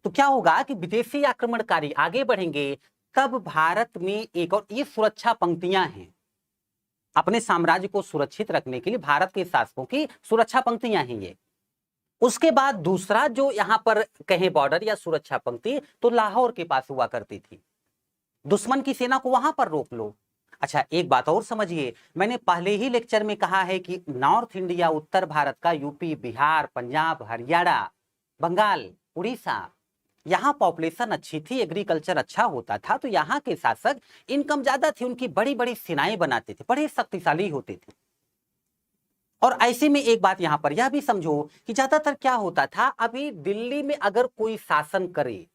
तो क्या होगा कि विदेशी आक्रमणकारी आगे बढ़ेंगे, तब भारत में एक और ये सुरक्षा पंक्तियां हैं, अपने साम्राज्य को सुरक्षित रखने के लिए भारत के शासकों की सुरक्षा पंक्तियां हैं ये। उसके बाद दूसरा जो यहां पर कहें बॉर्डर या सुरक्षा पंक्ति, तो लाहौर के पास हुआ करती थी। दुश्मन की सेना को वहां पर रोक लो। अच्छा एक बात और समझिए, मैंने पहले ही लेक्चर में कहा है कि नॉर्थ इंडिया, उत्तर भारत का यूपी, बिहार, पंजाब, हरियाणा, बंगाल, उड़ीसा, यहाँ पॉपुलेशन अच्छी थी, एग्रीकल्चर अच्छा होता था, तो यहाँ के शासक इनकम ज्यादा थी, उनकी बड़ी बड़ी सेनाएं बनाते थे, बड़े शक्तिशाली होते थे। और ऐसे में एक बात यहां पर यह भी समझो कि ज्यादातर क्या होता था, अभी दिल्ली में अगर कोई शासन करे,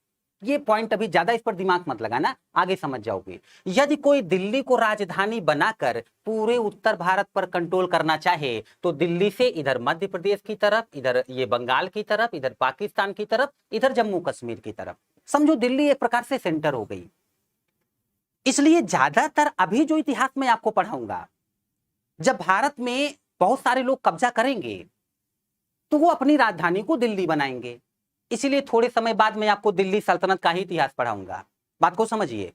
ये पॉइंट अभी ज्यादा इस पर दिमाग मत लगाना, आगे समझ जाओगे। यदि कोई दिल्ली को राजधानी बनाकर पूरे उत्तर भारत पर कंट्रोल करना चाहे, तो दिल्ली से इधर मध्य प्रदेश की तरफ, इधर ये बंगाल की तरफ, इधर पाकिस्तान की तरफ, इधर जम्मू कश्मीर की तरफ, समझो दिल्ली एक प्रकार से सेंटर हो गई। इसलिए ज्यादातर अभी जो इतिहास में आपको पढ़ाऊंगा, जब भारत में बहुत सारे लोग कब्जा करेंगे तो वो अपनी राजधानी को दिल्ली बनाएंगे। इसीलिए थोड़े समय बाद मैं आपको दिल्ली सल्तनत का ही इतिहास पढ़ाऊंगा, बात को समझिए।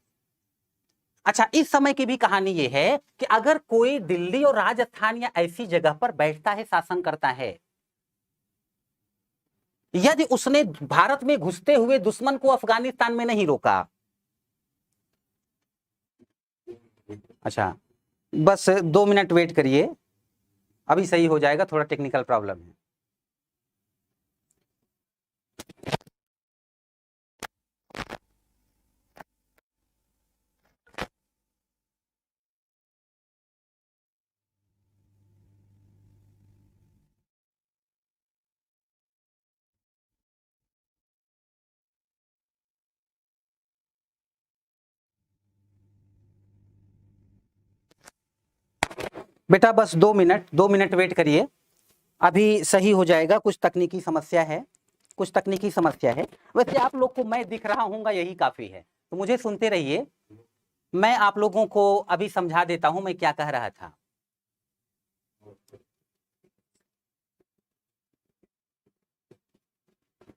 अच्छा इस समय की भी कहानी ये है कि अगर कोई दिल्ली और राजस्थान या ऐसी जगह पर बैठता है, शासन करता है, यदि उसने भारत में घुसते हुए दुश्मन को अफगानिस्तान में नहीं रोका, अच्छा बस 2 मिनट वेट करिए, अभी सही हो जाएगा, थोड़ा टेक्निकल प्रॉब्लम है। बेटा बस 2 मिनट वेट करिए, अभी सही हो जाएगा। कुछ तकनीकी समस्या है, कुछ तकनीकी समस्या है। वैसे आप लोग को मैं दिख रहा हूँगा यही काफी है, तो मुझे सुनते रहिए, मैं आप लोगों को अभी समझा देता हूं मैं क्या कह रहा था।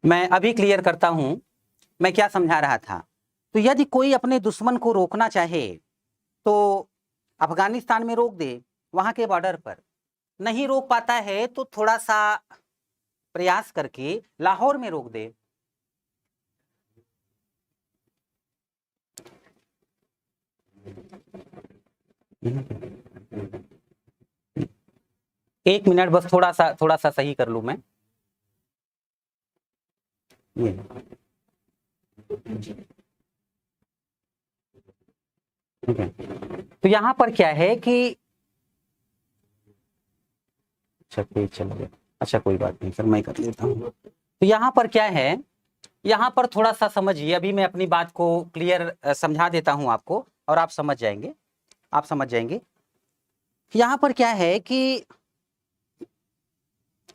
मैं अभी क्लियर करता हूं मैं क्या समझा रहा था। तो यदि कोई अपने दुश्मन को रोकना चाहे तो अफगानिस्तान में रोक दे, वहां के बॉर्डर पर। नहीं रोक पाता है तो थोड़ा सा प्रयास करके लाहौर में रोक दे। एक मिनट बस, थोड़ा सा सही कर लूं मैं ये। तो यहां पर क्या है कि अच्छा पेज चला गया, अच्छा कोई बात नहीं सर, मैं कर लेता हूं। तो यहां पर क्या है, यहां पर थोड़ा सा समझिए, अभी मैं अपनी बात को क्लियर समझा देता हूं आपको और आप समझ जाएंगे, आप समझ जाएंगे। यहां पर क्या है कि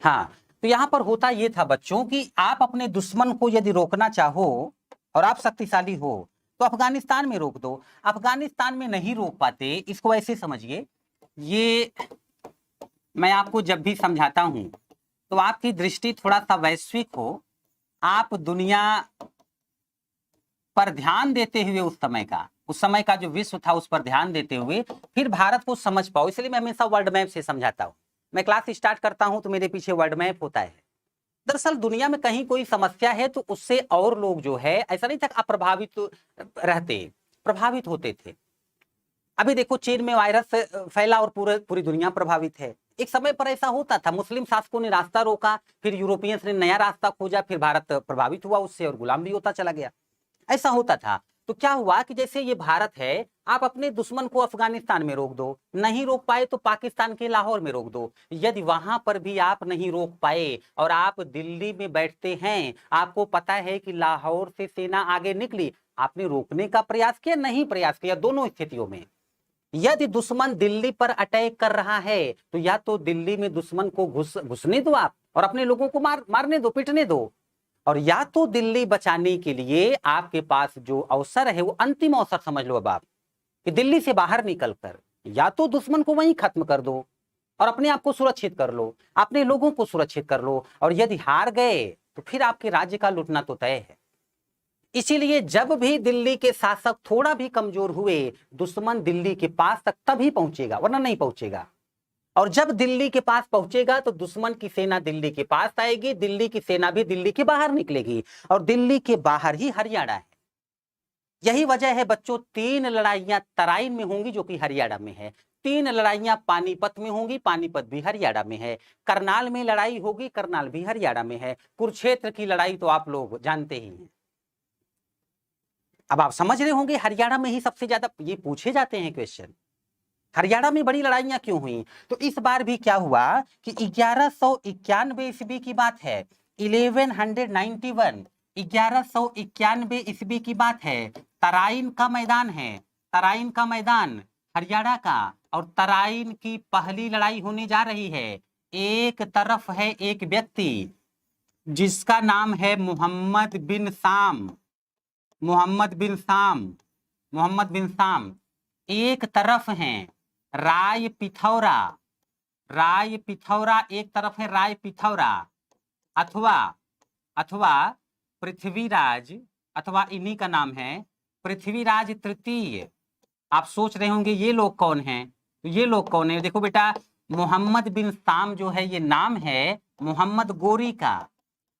हाँ, तो यहां पर होता यह था बच्चों कि आप अपने दुश्मन को यदि रोकना चाहो और आप शक्तिशाली हो तो अफगानिस्तान में रोक दो। अफगानिस्तान में नहीं रोक पाते, इसको ऐसे समझिए, ये मैं आपको जब भी समझाता हूं तो आपकी दृष्टि थोड़ा सा वैश्विक हो, आप दुनिया पर ध्यान देते हुए उस समय का जो विश्व था उस पर ध्यान देते हुए फिर भारत को समझ पाओ। इसलिए मैं हमेशा वर्ल्ड मैप से समझाता हूं। मैं क्लास स्टार्ट करता हूं तो मेरे पीछे वर्ल्ड मैप होता है। दरअसल दुनिया में कहीं कोई समस्या है तो उससे और लोग जो है, ऐसा नहीं था अप्रभावित रहते, प्रभावित होते थे। अभी देखो चीन में वायरस फैला और पूरी दुनिया प्रभावित है। एक समय पर ऐसा होता था, मुस्लिम शासकों ने रास्ता रोका, फिर यूरोपियंस ने नया रास्ता खोजा, फिर भारत प्रभावित हुआ उससे और गुलाम भी होता चला गया। ऐसा होता था। तो क्या हुआ कि जैसे ये भारत है, आप अपने दुश्मन को अफगानिस्तान में रोक दो, नहीं रोक पाए तो पाकिस्तान के लाहौर में रोक दो। यदि वहां पर भी आप नहीं रोक पाए और आप दिल्ली में बैठते हैं, आपको पता है कि लाहौर से सेना आगे निकली, आपने रोकने का प्रयास किया, नहीं प्रयास किया। दोनों स्थितियों में यदि दुश्मन दिल्ली पर अटैक कर रहा है तो या तो दिल्ली में दुश्मन को घुसने दो आप और अपने लोगों को मारने दो, पिटने दो, और या तो दिल्ली बचाने के लिए आपके पास जो अवसर है वो अंतिम अवसर समझ लो अब आप, कि दिल्ली से बाहर निकलकर या तो दुश्मन को वहीं खत्म कर दो और अपने आप को सुरक्षित कर लो, अपने लोगों को सुरक्षित कर लो, और यदि हार गए तो फिर आपके राज्य का लुटना तो तय है। इसीलिए जब भी दिल्ली के शासक थोड़ा भी कमजोर हुए, दुश्मन दिल्ली के पास तक तभी पहुंचेगा, वरना नहीं पहुंचेगा। और जब दिल्ली के पास पहुंचेगा तो दुश्मन की सेना दिल्ली के पास आएगी, दिल्ली की सेना भी दिल्ली के बाहर निकलेगी, और दिल्ली के बाहर ही हरियाणा है। यही वजह है बच्चों, 3 लड़ाइयां तराइन में होंगी जो कि हरियाणा में है, 3 लड़ाइयां पानीपत में होंगी, पानीपत भी हरियाणा में है, करनाल में लड़ाई होगी, करनाल भी हरियाणा में है, कुरुक्षेत्र की लड़ाई तो आप लोग जानते ही हैं। अब आप समझ रहे होंगे हरियाणा में ही सबसे ज्यादा ये पूछे जाते हैं क्वेश्चन, हरियाणा में बड़ी लड़ाइयां क्यों हुई। तो इस बार भी क्या हुआ कि 1191 ईस्वी की बात है, 1191, 1191 ईस्वी की बात है। तराइन का मैदान है, तराइन का मैदान हरियाणा का, और तराइन की पहली लड़ाई होने जा रही है। एक तरफ है एक व्यक्ति जिसका नाम है मोहम्मद बिन साम, मोहम्मद बिन साम, मोहम्मद बिन साम। एक तरफ है राय पिथौरा, राय पिथौरा एक तरफ है, राय पिथौरा, अथवा अथवा पृथ्वीराज, अथवा इन्हीं का नाम है पृथ्वीराज तृतीय। आप सोच रहे होंगे ये लोग कौन हैं, तो ये लोग कौन है, देखो बेटा, मोहम्मद बिन साम जो है ये नाम है मोहम्मद गोरी का,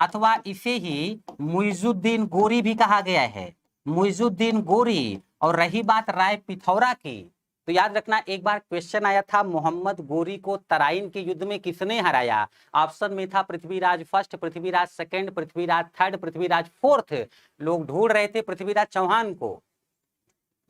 अथवा इसे ही मुइजुद्दीन गोरी भी कहा गया है, मुइजुद्दीन गोरी। और रही बात राय पिथौरा की, तो याद रखना एक बार क्वेश्चन आया था, मोहम्मद गोरी को तराइन के युद्ध में किसने हराया। ऑप्शन में था Prithviraj first, Prithviraj second, Prithviraj third, Prithviraj fourth. लोग ढूंढ रहे थे पृथ्वीराज चौहान को,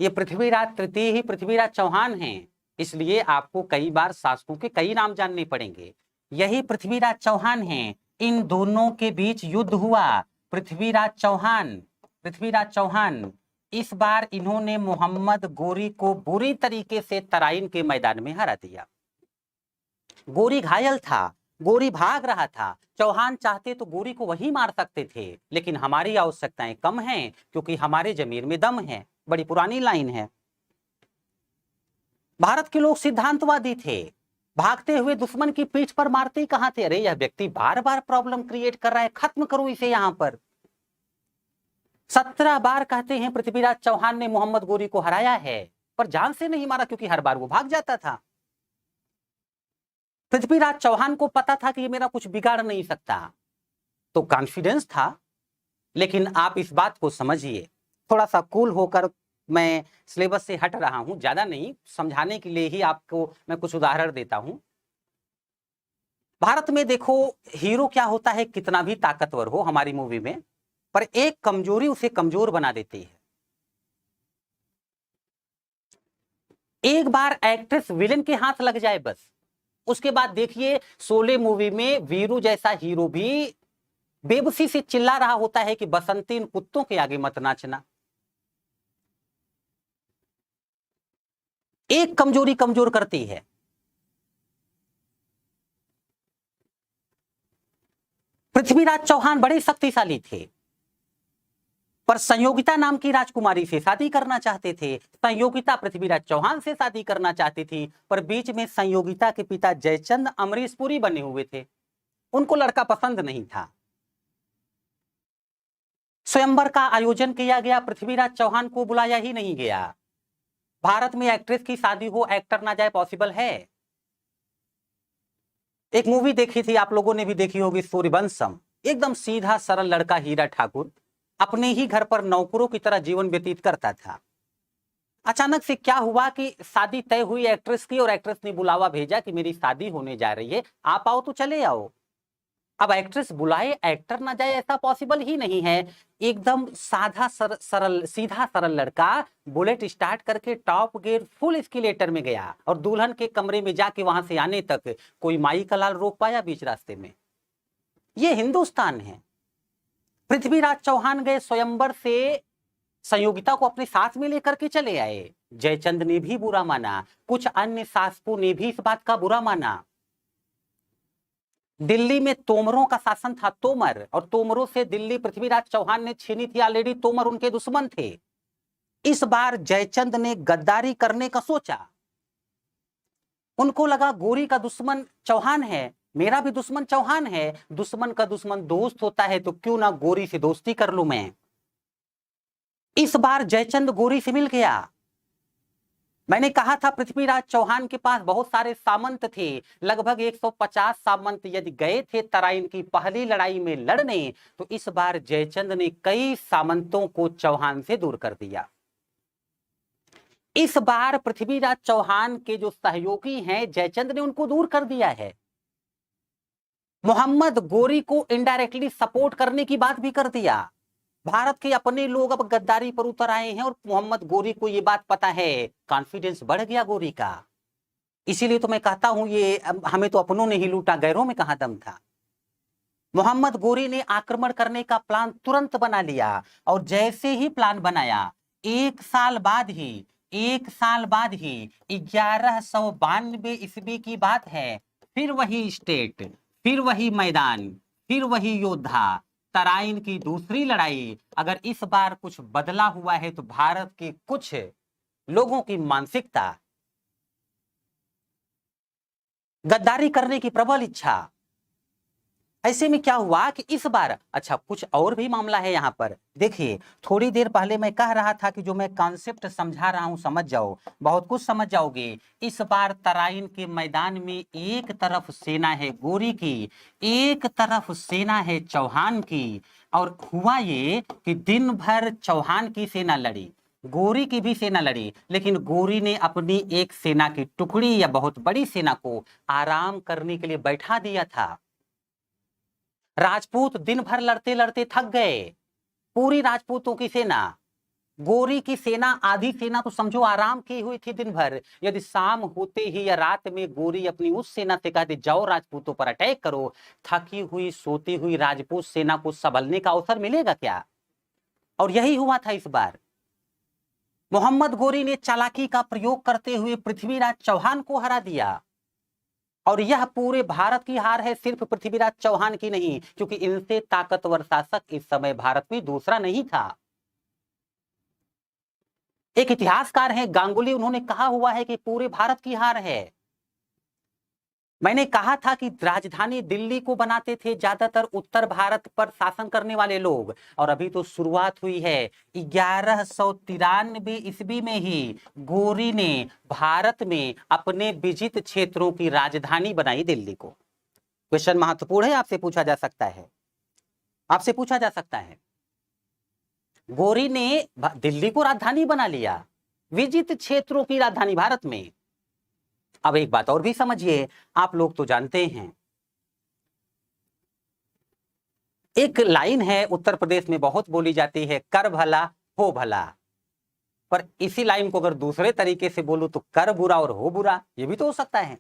ये पृथ्वीराज तृतीय ही पृथ्वीराज चौहान हैं, इसलिए आपको कई बार शासकों के कई नाम जानने पड़ेंगे। यही पृथ्वीराज चौहान हैं। इन दोनों के बीच युद्ध हुआ, पृथ्वीराज चौहान, पृथ्वीराज चौहान। इस बार इन्होंने मोहम्मद गोरी को बुरी तरीके से तराइन के मैदान में हरा दिया। गोरी घायल था, गोरी भाग रहा था, चौहान चाहते तो गोरी को वहीं मार सकते थे, लेकिन हमारी आवश्यकताएं कम हैं क्योंकि हमारे जमीर में दम है। बड़ी पुरानी लाइन है। भारत के लोग सिद्धांतवादी थे, भागते हुए दुश्मन की पीठ पर मारते ही कहां थे, अरे यह व्यक्ति बार बार प्रॉब्लम क्रिएट कर रहा है, खत्म करो इसे यहां पर। 17 बार कहते हैं पृथ्वीराज चौहान ने मोहम्मद गोरी को हराया है, पर जान से नहीं मारा क्योंकि हर बार वो भाग जाता था। पृथ्वीराज चौहान को पता था कि ये मेरा कुछ बिगाड़ नहीं सकता, तो कॉन्फिडेंस था। लेकिन आप इस बात को समझिए, थोड़ा सा कूल होकर मैं सिलेबस से हट रहा हूं, ज्यादा नहीं, समझाने के लिए ही आपको मैं कुछ उदाहरण देता हूं। भारत में देखो हीरो क्या होता है, कितना भी ताकतवर हो हमारी मूवी में, पर एक कमजोरी उसे कमजोर बना देती है। एक बार एक्ट्रेस विलेन के हाथ लग जाए बस, उसके बाद देखिए शोले मूवी में वीरू जैसा हीरो भी बेबसी से चिल्ला रहा होता है कि बसंती इन कुत्तों के आगे मत नाचना। एक कमजोरी कमजोर करती है। पृथ्वीराज चौहान बड़े शक्तिशाली थे, पर संयोगिता नाम की राजकुमारी से शादी करना चाहते थे। संयोगिता पृथ्वीराज चौहान से शादी करना चाहती थी, पर बीच में संयोगिता के पिता जयचंद अमरीशपुरी बने हुए थे, उनको लड़का पसंद नहीं था। स्वयंवर का आयोजन किया गया, पृथ्वीराज चौहान को बुलाया ही नहीं गया। भारत में एक्ट्रेस की शादी हो, एक्टर ना जाए, पॉसिबल है? एक मूवी देखी थी, आप लोगों ने भी देखी होगी, सूर्यवंशम। एकदम सीधा सरल लड़का हीरा ठाकुर अपने ही घर पर नौकरों की तरह जीवन व्यतीत करता था। अचानक से क्या हुआ कि शादी तय हुई एक्ट्रेस की, और एक्ट्रेस ने बुलावा भेजा कि मेरी शादी होने जा रही है, आप आओ तो चले आओ। अब एक्ट्रेस बुलाए, एक्टर ना जाए, ऐसा पॉसिबल ही नहीं है। एकदम साधा सरल सीधा सरल लड़का बुलेट स्टार्ट करके टॉप गियर फुल एस्केलेटर में गया, और दुल्हन के कमरे में जाके वहां से आने तक कोई माई का लाल रोक पाया बीच रास्ते में? ये हिंदुस्तान है। पृथ्वीराज चौहान गए स्वयंवर से, संयोगिता को अपने साथ में लेकर के चले आए। जयचंद ने भी बुरा माना, कुछ अन्य शासकों ने भी इस बात का बुरा माना। दिल्ली में तोमरों का शासन था, तोमर, और तोमरों से दिल्ली पृथ्वीराज चौहान ने छीनी थी। ऑलरेडी तोमर उनके दुश्मन थे। इस बार जयचंद ने गद्दारी करने का सोचा। उनको लगा गोरी का दुश्मन चौहान है, मेरा भी दुश्मन चौहान है, दुश्मन का दुश्मन दोस्त होता है, तो क्यों ना गोरी से दोस्ती कर लूं मैं। इस बार जयचंद गोरी से मिल गया। मैंने कहा था पृथ्वीराज चौहान के पास बहुत सारे सामंत थे, लगभग 150 सामंत यदि गए थे तराइन की पहली लड़ाई में लड़ने, तो इस बार जयचंद ने कई सामंतों को चौहान से दूर कर दिया। इस बार पृथ्वीराज चौहान के जो सहयोगी हैं, जयचंद ने उनको दूर कर दिया है। मोहम्मद गोरी को इनडायरेक्टली सपोर्ट करने की बात भी कर दिया। भारत के अपने लोग अब गद्दारी पर उतर आए हैं, और मोहम्मद गोरी को ये बात पता है। कॉन्फिडेंस बढ़ गया गोरी का। इसीलिए तो मैं कहता हूं, ये हमें तो अपनों ने ही लूटा, गैरों में कहां दम था। मोहम्मद गोरी ने आक्रमण करने का प्लान तुरंत बना लिया, और जैसे ही प्लान बनाया, एक साल बाद ही 1192 ईस्वी की बात है, फिर वही स्टेट, फिर वही मैदान, फिर वही योद्धा, तराइन की दूसरी लड़ाई। अगर इस बार कुछ बदला हुआ है तो भारत के कुछ लोगों की मानसिकता, गद्दारी करने की प्रबल इच्छा। ऐसे में क्या हुआ कि इस बार, अच्छा कुछ और भी मामला है यहाँ पर। देखिए, थोड़ी देर पहले मैं कह रहा था कि जो मैं कॉन्सेप्ट समझा रहा हूं समझ जाओ, बहुत कुछ समझ जाओगे। इस बार तराइन के मैदान में एक तरफ सेना है गोरी की, एक तरफ सेना है चौहान की। और हुआ ये कि दिन भर चौहान की सेना लड़ी, गोरी की भी सेना लड़ी, लेकिन गोरी ने अपनी एक सेना की टुकड़ी या बहुत बड़ी सेना को आराम करने के लिए बैठा दिया था। राजपूत दिन भर लड़ते लड़ते थक गए, पूरी राजपूतों की सेना। गोरी की सेना, आधी सेना तो समझो आराम की हुई थी दिन भर। यदि शाम होते ही या रात में गोरी अपनी उस सेना से कहते जाओ राजपूतों पर अटैक करो, थकी हुई सोती हुई राजपूत सेना को संभलने का अवसर मिलेगा क्या? और यही हुआ था इस बार। मोहम्मद गोरी ने चालाकी का प्रयोग करते हुए पृथ्वीराज चौहान को हरा दिया। और यह पूरे भारत की हार है, सिर्फ पृथ्वीराज चौहान की नहीं, क्योंकि इनसे ताकतवर शासक इस समय भारत में दूसरा नहीं था। एक इतिहासकार हैं गांगुली, उन्होंने कहा हुआ है कि पूरे भारत की हार है। मैंने कहा था कि राजधानी दिल्ली को बनाते थे ज्यादातर उत्तर भारत पर शासन करने वाले लोग, और अभी तो शुरुआत हुई है। 1193 ईस्वी में ही गोरी ने भारत में अपने विजित क्षेत्रों की राजधानी बनाई दिल्ली को। क्वेश्चन महत्वपूर्ण है, आपसे पूछा जा सकता है, आपसे पूछा जा सकता है। गोरी ने दिल्ली को राजधानी बना लिया, विजित क्षेत्रों की राजधानी भारत में। अब एक बात और भी समझिए, आप लोग तो जानते हैं, एक लाइन है उत्तर प्रदेश में बहुत बोली जाती है, कर भला हो भला। पर इसी लाइन को अगर दूसरे तरीके से बोलूं तो कर बुरा और हो बुरा, ये भी तो हो सकता है।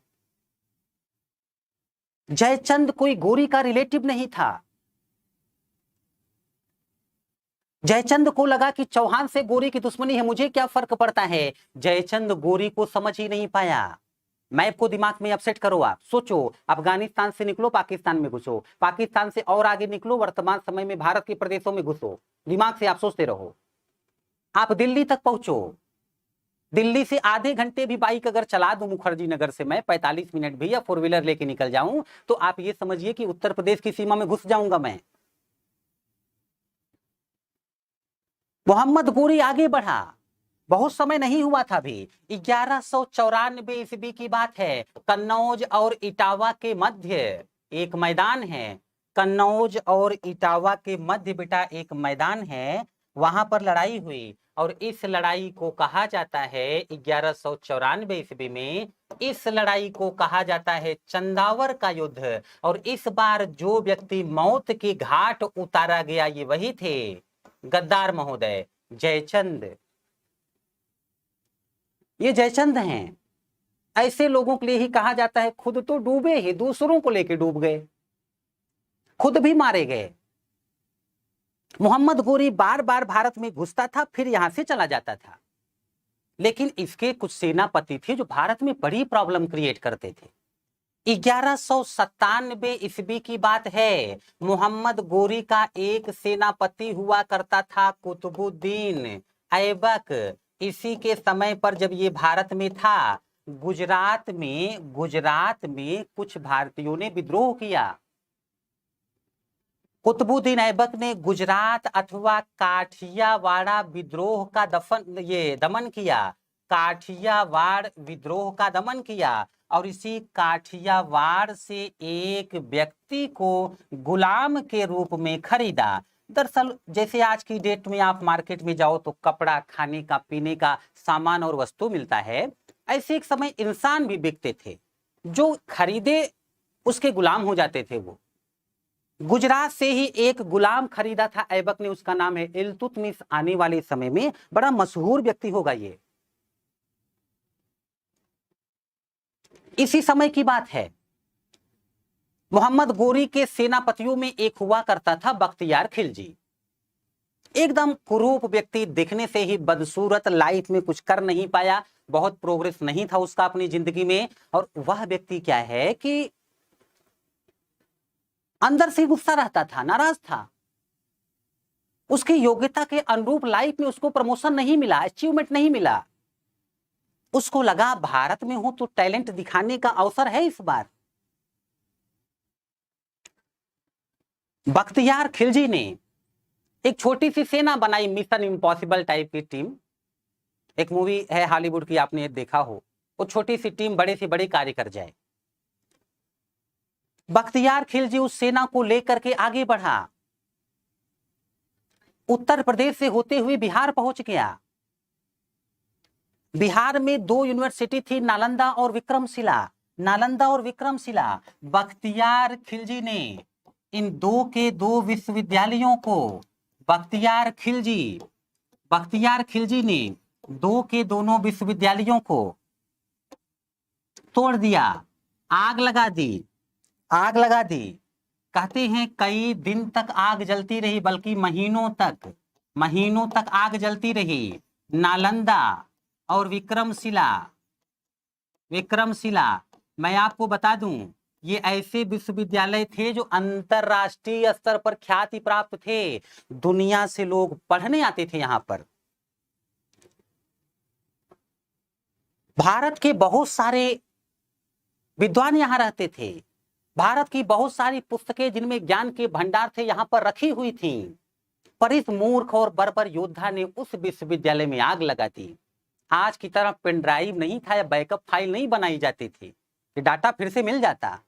जयचंद कोई गोरी का रिलेटिव नहीं था। जयचंद को लगा कि चौहान से गोरी की दुश्मनी है, मुझे क्या फर्क पड़ता है। जयचंद गोरी को समझ ही नहीं पाया। मैप को दिमाग में अपसेट करो, आप सोचो अफगानिस्तान से निकलो पाकिस्तान में घुसो, पाकिस्तान से और आगे निकलो वर्तमान समय में भारत के प्रदेशों में घुसो, दिमाग से आप सोचते रहो। आप दिल्ली तक पहुंचो, दिल्ली से आधे घंटे भी बाइक अगर चला दूं मुखर्जी नगर से मैं 45 मिनट भी या 4 व्हीलर लेके निकल जाऊं तो आप ये समझिए कि उत्तर प्रदेश की सीमा में घुस जाऊंगा मैं। मोहम्मद गोरी आगे बढ़ा, बहुत समय नहीं हुआ था भी, 1194 ईस्वी की बात है। कन्नौज और इटावा के मध्य एक मैदान है, कन्नौज और इटावा के मध्य बेटा एक मैदान है, वहां पर लड़ाई हुई और इस लड़ाई को कहा जाता है 1194 ईस्वी में, इस लड़ाई को कहा जाता है चंदावर का युद्ध। और इस बार जो व्यक्ति मौत के घाट उतारा गया ये वही थे गद्दार महोदय जयचंद। ये जयचंद हैं। ऐसे लोगों के लिए ही कहा जाता है खुद तो डूबे ही, दूसरों को लेके डूब गए, खुद भी मारे गए। मोहम्मद गोरी बार बार भारत में घुसता था फिर यहां से चला जाता था, लेकिन इसके कुछ सेनापति थे जो भारत में बड़ी प्रॉब्लम क्रिएट करते थे। 1197 ईस्वी की बात है, मोहम्मद गोरी का एक सेनापति हुआ करता था कुतुबुद्दीन ऐबक। इसी के समय पर जब ये भारत में था, गुजरात में कुछ भारतीयों ने विद्रोह किया। कुतुबुद्दीन ऐबक ने गुजरात अथवा काठियावाड़ विद्रोह का दमन किया, काठियावाड़ विद्रोह का दमन किया और इसी काठियावाड़ से एक व्यक्ति को गुलाम के रूप में खरीदा। दरअसल जैसे आज की डेट में आप मार्केट में जाओ तो कपड़ा, खाने का, पीने का सामान और वस्तु मिलता है, ऐसे एक समय इंसान भी बिकते थे, जो खरीदे उसके गुलाम हो जाते थे। वो गुजरात से ही एक गुलाम खरीदा था ऐबक ने, उसका नाम है इल्तुतमिश। आने वाले समय में बड़ा मशहूर व्यक्ति होगा ये। इसी समय की बात है। मोहम्मद गोरी के सेनापतियों में एक हुआ करता था बख्तियार खिलजी, एकदम कुरूप व्यक्ति, दिखने से ही बदसूरत, लाइफ में कुछ कर नहीं पाया, बहुत प्रोग्रेस नहीं था उसका अपनी जिंदगी में। और वह व्यक्ति क्या है कि अंदर से गुस्सा रहता था, नाराज था, उसकी योग्यता के अनुरूप लाइफ में उसको प्रमोशन नहीं मिला, अचीवमेंट नहीं मिला। उसको लगा भारत में हूं तो टैलेंट दिखाने का अवसर है इस बार। बख्तियार खिलजी ने एक छोटी सी सेना बनाई, मिशन इम्पॉसिबल टाइप की टीम। एक मूवी है हॉलीवुड की, आपने देखा हो, वो छोटी सी टीम बड़े से बड़े कार्य कर जाए। बख्तियार खिलजी उस सेना को लेकर के आगे बढ़ा, उत्तर प्रदेश से होते हुए बिहार पहुंच गया। बिहार में 2 यूनिवर्सिटी थी, नालंदा और विक्रमशिला, नालंदा और विक्रमशिला। बख्तियार खिलजी ने इन 2 के 2 विश्वविद्यालयों को, बख्तियार खिलजी ने 2 के दोनों विश्वविद्यालयों को तोड़ दिया, आग लगा दी। कहते हैं कई दिन तक आग जलती रही, बल्कि महीनों तक आग जलती रही। नालंदा और विक्रमशिला, मैं आपको बता दूं, ये ऐसे विश्वविद्यालय थे जो अंतरराष्ट्रीय स्तर पर ख्याति प्राप्त थे, दुनिया से लोग पढ़ने आते थे यहां पर। भारत के बहुत सारे विद्वान यहां रहते थे, भारत की बहुत सारी पुस्तकें जिनमें ज्ञान के भंडार थे यहां पर रखी हुई थी, पर इस मूर्ख और बर्बर योद्धा ने उस विश्वविद्यालय में आग लगा दी। आज की तरह पेन ड्राइव नहीं था या बैकअप फाइल नहीं बनाई जाती थी कि डाटा फिर से मिल जाता।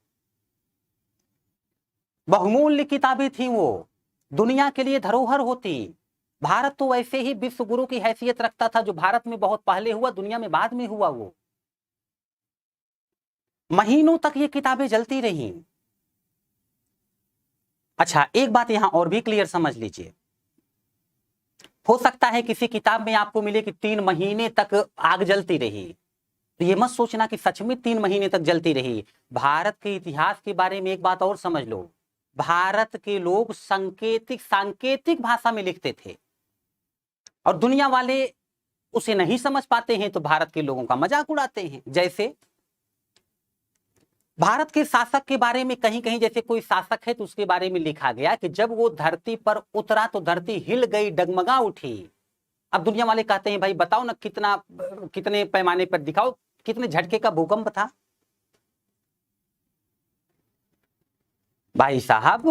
बहुमूल्य किताबें थी, वो दुनिया के लिए धरोहर होती। भारत तो वैसे ही विश्व गुरु की हैसियत रखता था, जो भारत में बहुत पहले हुआ, दुनिया में बाद में हुआ। वो महीनों तक ये किताबें जलती रहीं। अच्छा, एक बात यहां और भी क्लियर समझ लीजिए, हो सकता है किसी किताब में आपको मिले कि 3 महीने तक आग जलती रही, तो ये मत सोचना कि सच में 3 महीने तक जलती रही। भारत के इतिहास के बारे में एक बात और समझ लो, भारत के लोग सांकेतिक भाषा में लिखते थे और दुनिया वाले उसे नहीं समझ पाते हैं तो भारत के लोगों का मजाक उड़ाते हैं। जैसे भारत के शासक के बारे में कहीं कहीं जैसे कोई शासक है तो उसके बारे में लिखा गया कि जब वो धरती पर उतरा तो धरती हिल गई, डगमगा उठी। अब दुनिया वाले कहते हैं भाई बताओ ना कितने पैमाने पर दिखाओ, कितने झटके का भूकंप था। भाई साहब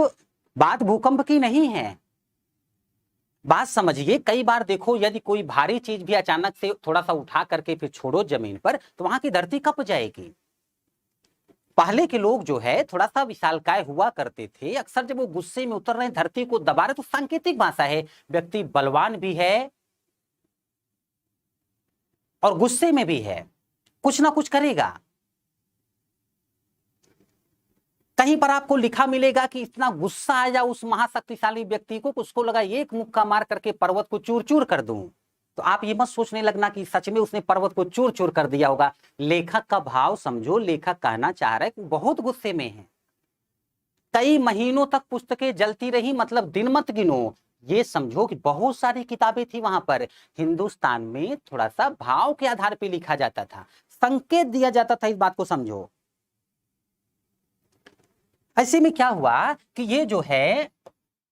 बात भूकंप की नहीं है, बात समझिए। कई बार देखो यदि कोई भारी चीज भी अचानक से थोड़ा सा उठा करके फिर छोड़ो जमीन पर तो वहां की धरती कप जाएगी। पहले के लोग जो है थोड़ा सा विशालकाय हुआ करते थे, अक्सर जब वो गुस्से में उतर रहे हैं धरती को दबा रहे, तो सांकेतिक भाषा है, व्यक्ति बलवान भी है और गुस्से में भी है, कुछ ना कुछ करेगा। कहीं पर आपको लिखा मिलेगा कि इतना गुस्सा आया उस महाशक्तिशाली व्यक्ति को, उसको लगा एक मुक्का मार करके पर्वत को चूर चूर कर दूं। तो आप ये मत सोचने लगना कि सच में उसने पर्वत को चूर चूर कर दिया होगा। लेखक का भाव समझो, लेखक कहना चाह रहा है कि बहुत गुस्से में है। कई महीनों तक पुस्तकें जलती रही, मतलब दिन मत गिनो। ये समझो कि बहुत सारी किताबें थी वहां पर। हिंदुस्तान में थोड़ा सा भाव के आधार पर लिखा जाता था, संकेत दिया जाता था, इस बात को समझो। ऐसे में क्या हुआ कि ये जो है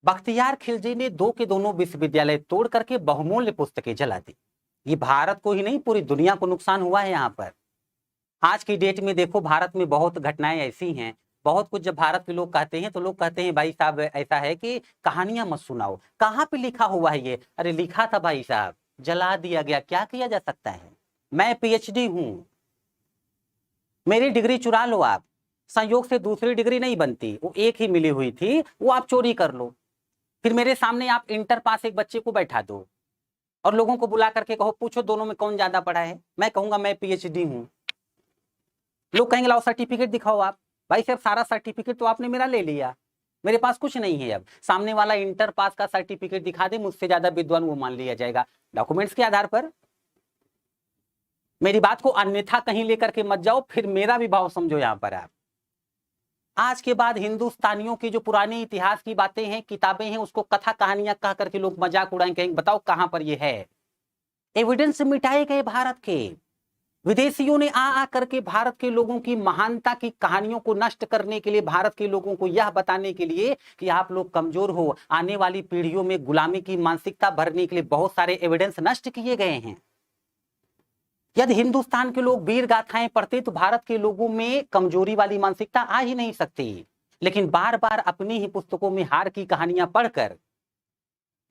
बख्तियार खिलजी ने दो के दोनों विश्वविद्यालय तोड़ करके बहुमूल्य पुस्तकें जला दी। ये भारत को ही नहीं पूरी दुनिया को नुकसान हुआ है यहाँ पर। आज की डेट में देखो भारत में बहुत घटनाएं ऐसी हैं, बहुत कुछ। जब भारत के लोग कहते हैं तो लोग कहते हैं भाई साहब ऐसा है कि कहानियां मत सुनाओ। कहाँ पे लिखा हुआ है ये? अरे लिखा था भाई साहब, जला दिया गया, क्या किया जा सकता है। मैं पीएचडी हूं, मेरी डिग्री चुरा लो आप, संयोग से दूसरी डिग्री नहीं बनती, वो एक ही मिली हुई थी, वो आप चोरी कर लो। फिर मेरे सामने आप इंटर पास एक बच्चे को बैठा दो और लोगों को बुला करके कहो पूछो दोनों में कौन ज्यादा पढ़ा है। मैं कहूंगा मैं पीएचडी हूं, लोग कहेंगे लाओ सर्टिफिकेट दिखाओ आप। भाई साहब सारा सर्टिफिकेट तो आपने मेरा ले लिया, मेरे पास कुछ नहीं है। अब सामने वाला इंटर पास का सर्टिफिकेट दिखा दे, मुझसे ज्यादा विद्वान वो मान लिया जाएगा डॉक्यूमेंट्स के आधार पर। मेरी बात को अन्यथा कहीं लेकर के मत जाओ, फिर मेरा भी भाव समझो। यहां पर आप आज के बाद हिंदुस्तानियों की जो पुराने इतिहास की बातें हैं, किताबें हैं, उसको कथा कहानियां कह करके लोग मजाक उड़ाएंगे, कहेंगे बताओ कहां पर ये है। एविडेंस मिटाए गए भारत के। विदेशियों ने आ करके भारत के लोगों की महानता की कहानियों को नष्ट करने के लिए, भारत के लोगों को यह बताने के लिए कि आप लोग कमजोर हो, आने वाली पीढ़ियों में गुलामी की मानसिकता भरने के लिए बहुत सारे एविडेंस नष्ट किए गए हैं। यदि हिंदुस्तान के लोग वीर गाथाएं पढ़ते तो भारत के लोगों में कमजोरी वाली मानसिकता आ ही नहीं सकती। लेकिन बार बार अपनी ही पुस्तकों में हार की कहानियां पढ़कर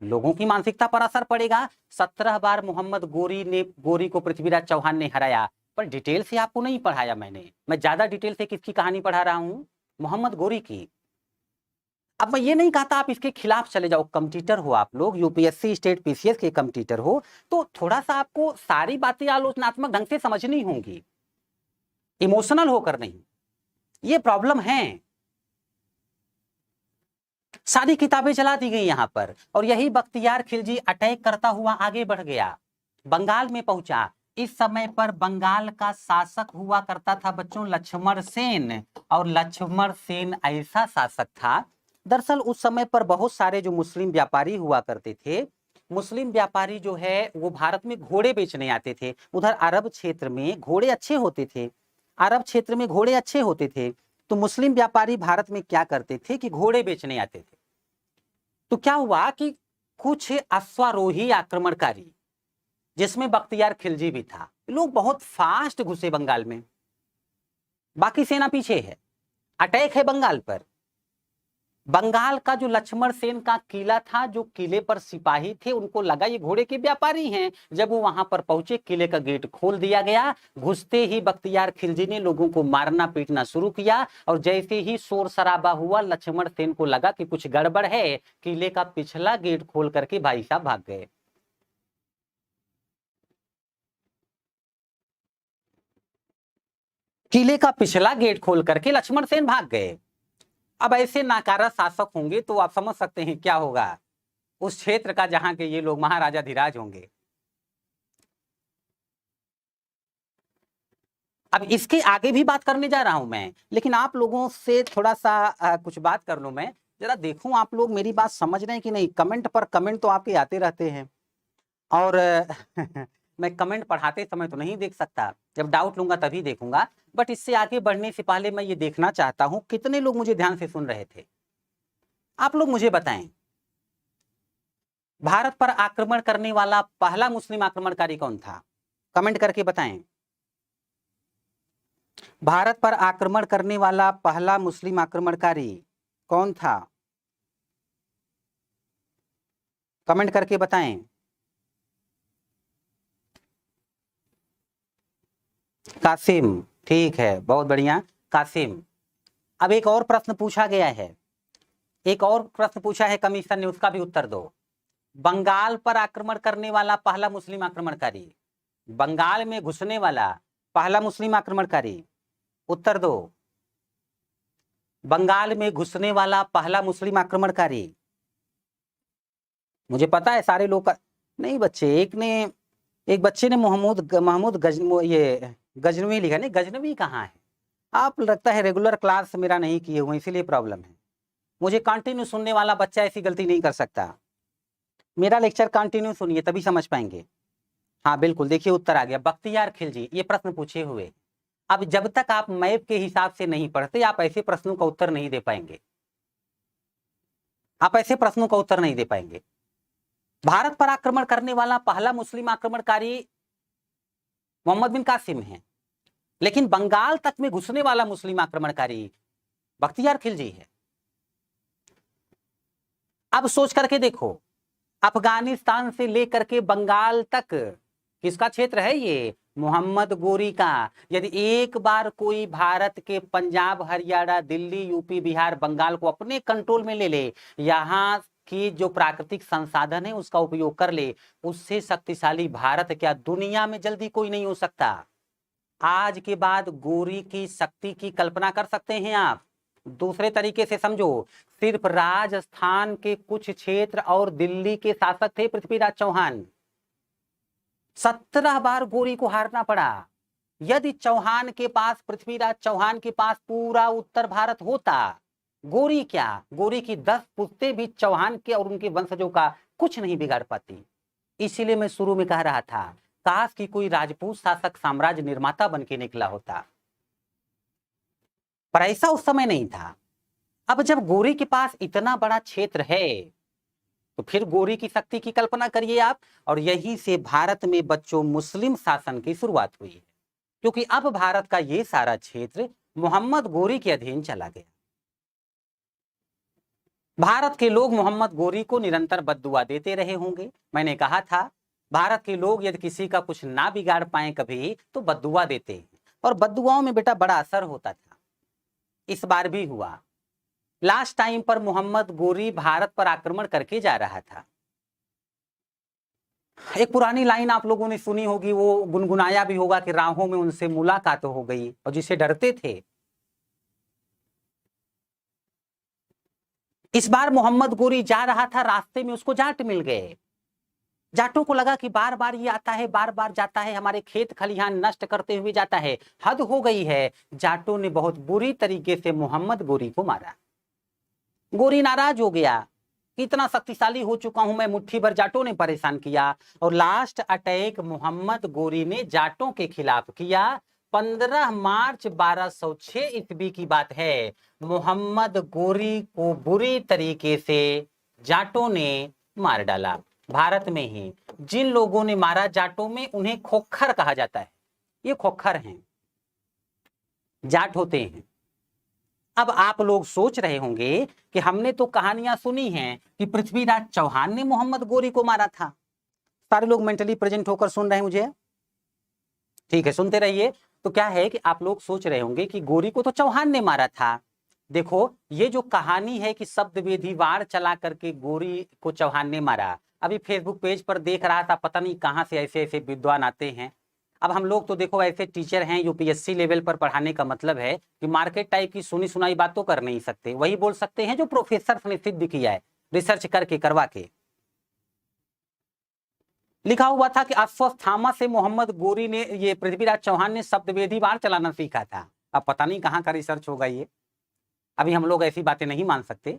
लोगों की मानसिकता पर असर पड़ेगा। 17 बार मोहम्मद गोरी को पृथ्वीराज चौहान ने हराया, पर डिटेल से आपको नहीं पढ़ाया मैंने। मैं ज्यादा डिटेल से किसकी कहानी पढ़ा रहा हूं? मोहम्मद गोरी की। अब मैं ये नहीं कहता आप इसके खिलाफ चले जाओ, कम्पिटिटर हो आप लोग, यूपीएससी स्टेट पीसीएस के कम्पिटिटर हो, तो थोड़ा सा आपको सारी बातें आलोचनात्मक ढंग से समझनी होंगी, इमोशनल होकर नहीं। ये प्रॉब्लम है। सारी किताबें जला दी गई यहां पर, और यही बख्तियार खिलजी अटैक करता हुआ आगे बढ़ गया, बंगाल में पहुंचा। इस समय पर बंगाल का शासक हुआ करता था बच्चों लक्ष्मण सेन, और लक्ष्मण सेन ऐसा शासक था। दरअसल उस समय पर बहुत सारे जो मुस्लिम व्यापारी हुआ करते थे, मुस्लिम व्यापारी जो है वो भारत में घोड़े बेचने आते थे। उधर अरब क्षेत्र में घोड़े अच्छे होते थे, अरब क्षेत्र में घोड़े अच्छे होते थे। तो मुस्लिम व्यापारी भारत में क्या करते थे कि घोड़े बेचने आते थे। तो क्या हुआ कि कुछ अश्वारोही आक्रमणकारी, जिसमें बख्तियार खिलजी भी था, लोग बहुत फास्ट घुसे बंगाल में, बाकी सेना पीछे है, अटैक है बंगाल पर। बंगाल का जो लक्ष्मण सेन का किला था, जो किले पर सिपाही थे, उनको लगा ये घोड़े के व्यापारी हैं। जब वो वहां पर पहुंचे, किले का गेट खोल दिया गया। घुसते ही बख्तियार खिलजी ने लोगों को मारना पीटना शुरू किया, और जैसे ही शोर शराबा हुआ, लक्ष्मण सेन को लगा कि कुछ गड़बड़ है, किले का पिछला गेट खोल करके भाई साहब भाग गए। किले का पिछला गेट खोल करके लक्ष्मण सेन भाग गए। अब ऐसे नाकारा शासक होंगे तो आप समझ सकते हैं क्या होगा उस क्षेत्र का, जहां के ये लोग महाराजा धीराज होंगे। अब इसके आगे भी बात करने जा रहा हूं मैं, लेकिन आप लोगों से थोड़ा सा कुछ बात कर लूं मैं, जरा देखूं आप लोग मेरी बात समझ रहे हैं कि नहीं। कमेंट पर कमेंट तो आपके आते रहते हैं, और मैं कमेंट पढ़ाते समय तो नहीं देख सकता, जब डाउट लूंगा तभी देखूंगा। बट इससे आगे बढ़ने से पहले मैं ये देखना चाहता हूं कितने लोग मुझे ध्यान से सुन रहे थे। आप लोग मुझे बताएं, भारत पर आक्रमण करने वाला पहला मुस्लिम आक्रमणकारी कौन था? कमेंट करके बताएं। भारत पर आक्रमण करने वाला पहला मुस्लिम आक्रमणकारी कौन था? कमेंट करके बताएं। कासिम, ठीक है, बहुत बढ़िया कासिम। अब एक और प्रश्न पूछा गया है, एक और प्रश्न पूछा है कमीशन ने, उसका भी उत्तर दो। बंगाल पर आक्रमण करने वाला पहला मुस्लिम आक्रमणकारी, बंगाल में घुसने वाला पहला मुस्लिम आक्रमणकारी, उत्तर दो। बंगाल में घुसने वाला पहला मुस्लिम आक्रमणकारी, मुझे पता है सारे लोग का नहीं बच्चे, एक बच्चे ने महमूद गजनवी लिखा। नहीं, गजनवी कहाँ है? आप लगता है रेगुलर क्लास मेरा नहीं किए हुए, इसीलिए प्रॉब्लम है। मुझे कंटिन्यू सुनने वाला बच्चा ऐसी गलती नहीं कर सकता। मेरा लेक्चर कंटिन्यू सुनिए तभी समझ पाएंगे। हाँ बिल्कुल, देखिए उत्तर आ गया, बख्तियार खिलजी ये प्रश्न पूछे हुए। अब जब तक आप मैप के हिसाब से नहीं पढ़ते, आप ऐसे प्रश्नों का उत्तर नहीं दे पाएंगे, आप ऐसे प्रश्नों का उत्तर नहीं दे पाएंगे। भारत पर आक्रमण करने वाला पहला मुस्लिम आक्रमणकारी मोहम्मद बिन कासिम है, लेकिन बंगाल तक में घुसने वाला मुस्लिम आक्रमणकारी बख्तियार खिलजी है। अब सोच करके देखो, अफगानिस्तान से लेकर के बंगाल तक किसका क्षेत्र है? ये मोहम्मद गोरी का। यदि एक बार कोई भारत के पंजाब, हरियाणा, दिल्ली, यूपी, बिहार, बंगाल को अपने कंट्रोल में ले ले, यहाँ की जो प्राकृतिक संसाधन है उसका उपयोग कर ले, उससे शक्तिशाली भारत क्या दुनिया में जल्दी कोई नहीं हो सकता। आज के बाद गोरी की शक्ति की कल्पना कर सकते हैं आप? दूसरे तरीके से समझो, सिर्फ राजस्थान के कुछ क्षेत्र और दिल्ली के शासक थे पृथ्वीराज चौहान, 17 बार गोरी को हारना पड़ा। यदि चौहान के पास, पृथ्वीराज चौहान के पास पूरा उत्तर भारत होता, गोरी क्या, गोरी की 10 पुश्तें भी चौहान के और उनके वंशजों का कुछ नहीं बिगाड़ पाती। इसीलिए मैं शुरू में कह रहा था, काश कि कोई राजपूत शासक साम्राज्य निर्माता बन के निकला होता, पर ऐसा उस समय नहीं था। अब जब गोरी के पास इतना बड़ा क्षेत्र है तो फिर गोरी की शक्ति की कल्पना करिए आप। और यहीं से भारत में बच्चों मुस्लिम शासन की शुरुआत हुई है, क्योंकि अब भारत का ये सारा क्षेत्र मोहम्मद गोरी के अधीन चला गया। भारत के लोग मोहम्मद गोरी को निरंतर बद्दुआ देते रहे होंगे। मैंने कहा था, भारत के लोग यदि किसी का कुछ ना बिगाड़ पाए कभी तो बद्दुआ देते हैं, और बद्दुआओं में बेटा बड़ा असर होता था। इस बार भी हुआ। लास्ट टाइम पर मोहम्मद गोरी भारत पर आक्रमण करके जा रहा था। एक पुरानी लाइन आप लोगों ने सुनी होगी, वो गुनगुनाया भी होगा कि राहों में उनसे मुलाकात हो गई, और जिसे डरते थे। इस बार मोहम्मद गोरी जा रहा था, रास्ते में उसको जाट मिल गए। जाटों को लगा कि बार बार ये आता है, बार बार जाता है, हमारे खेत खलिहान नष्ट करते हुए जाता है, हद हो गई है। जाटों ने बहुत बुरी तरीके से मोहम्मद गोरी को मारा। गोरी नाराज हो गया, इतना शक्तिशाली हो चुका हूं मैं, मुट्ठी भर जाटों ने परेशान किया। और लास्ट अटैक मोहम्मद गोरी ने जाटों के खिलाफ किया। 15 मार्च 1206 ईस्वी की बात है। मोहम्मद गोरी को बुरी तरीके से जाटों ने मार डाला। भारत में ही जिन लोगों ने मारा जाटों में, उन्हें खोखर कहा जाता है। ये खोखर हैं, जाट होते हैं। अब आप लोग सोच रहे होंगे कि हमने तो कहानियां सुनी हैं कि पृथ्वीराज चौहान ने मोहम्मद गोरी को मारा था। सारे लोग मेंटली प्रेजेंट होकर सुन रहे हैं मुझे? ठीक है, सुनते रहिए। तो क्या है कि आप लोग सोच रहे होंगे कि गोरी को तो चौहान ने मारा था। देखो, ये जो कहानी है कि शब्द वेधी वार चला करके गोरी को चौहान ने मारा, अभी फेसबुक पेज पर देख रहा था, पता नहीं कहां से ऐसे ऐसे विद्वान आते हैं। अब हम लोग तो देखो ऐसे टीचर हैं, यूपीएससी लेवल पर पढ़ाने का मतलब है कि मार्केट टाइप की सुनी सुनाई बात तो कर नहीं सकते, वही बोल सकते हैं जो प्रोफेसर ने सिद्ध किया है, रिसर्च करके करवा के। लिखा हुआ था कि अश्वत्थामा से मोहम्मद गोरी ने, ये पृथ्वीराज चौहान ने शब्दवेदी वार चलाना सीखा था। अब पता नहीं कहां का रिसर्च होगा ये, अभी हम लोग ऐसी बातें नहीं मान सकते।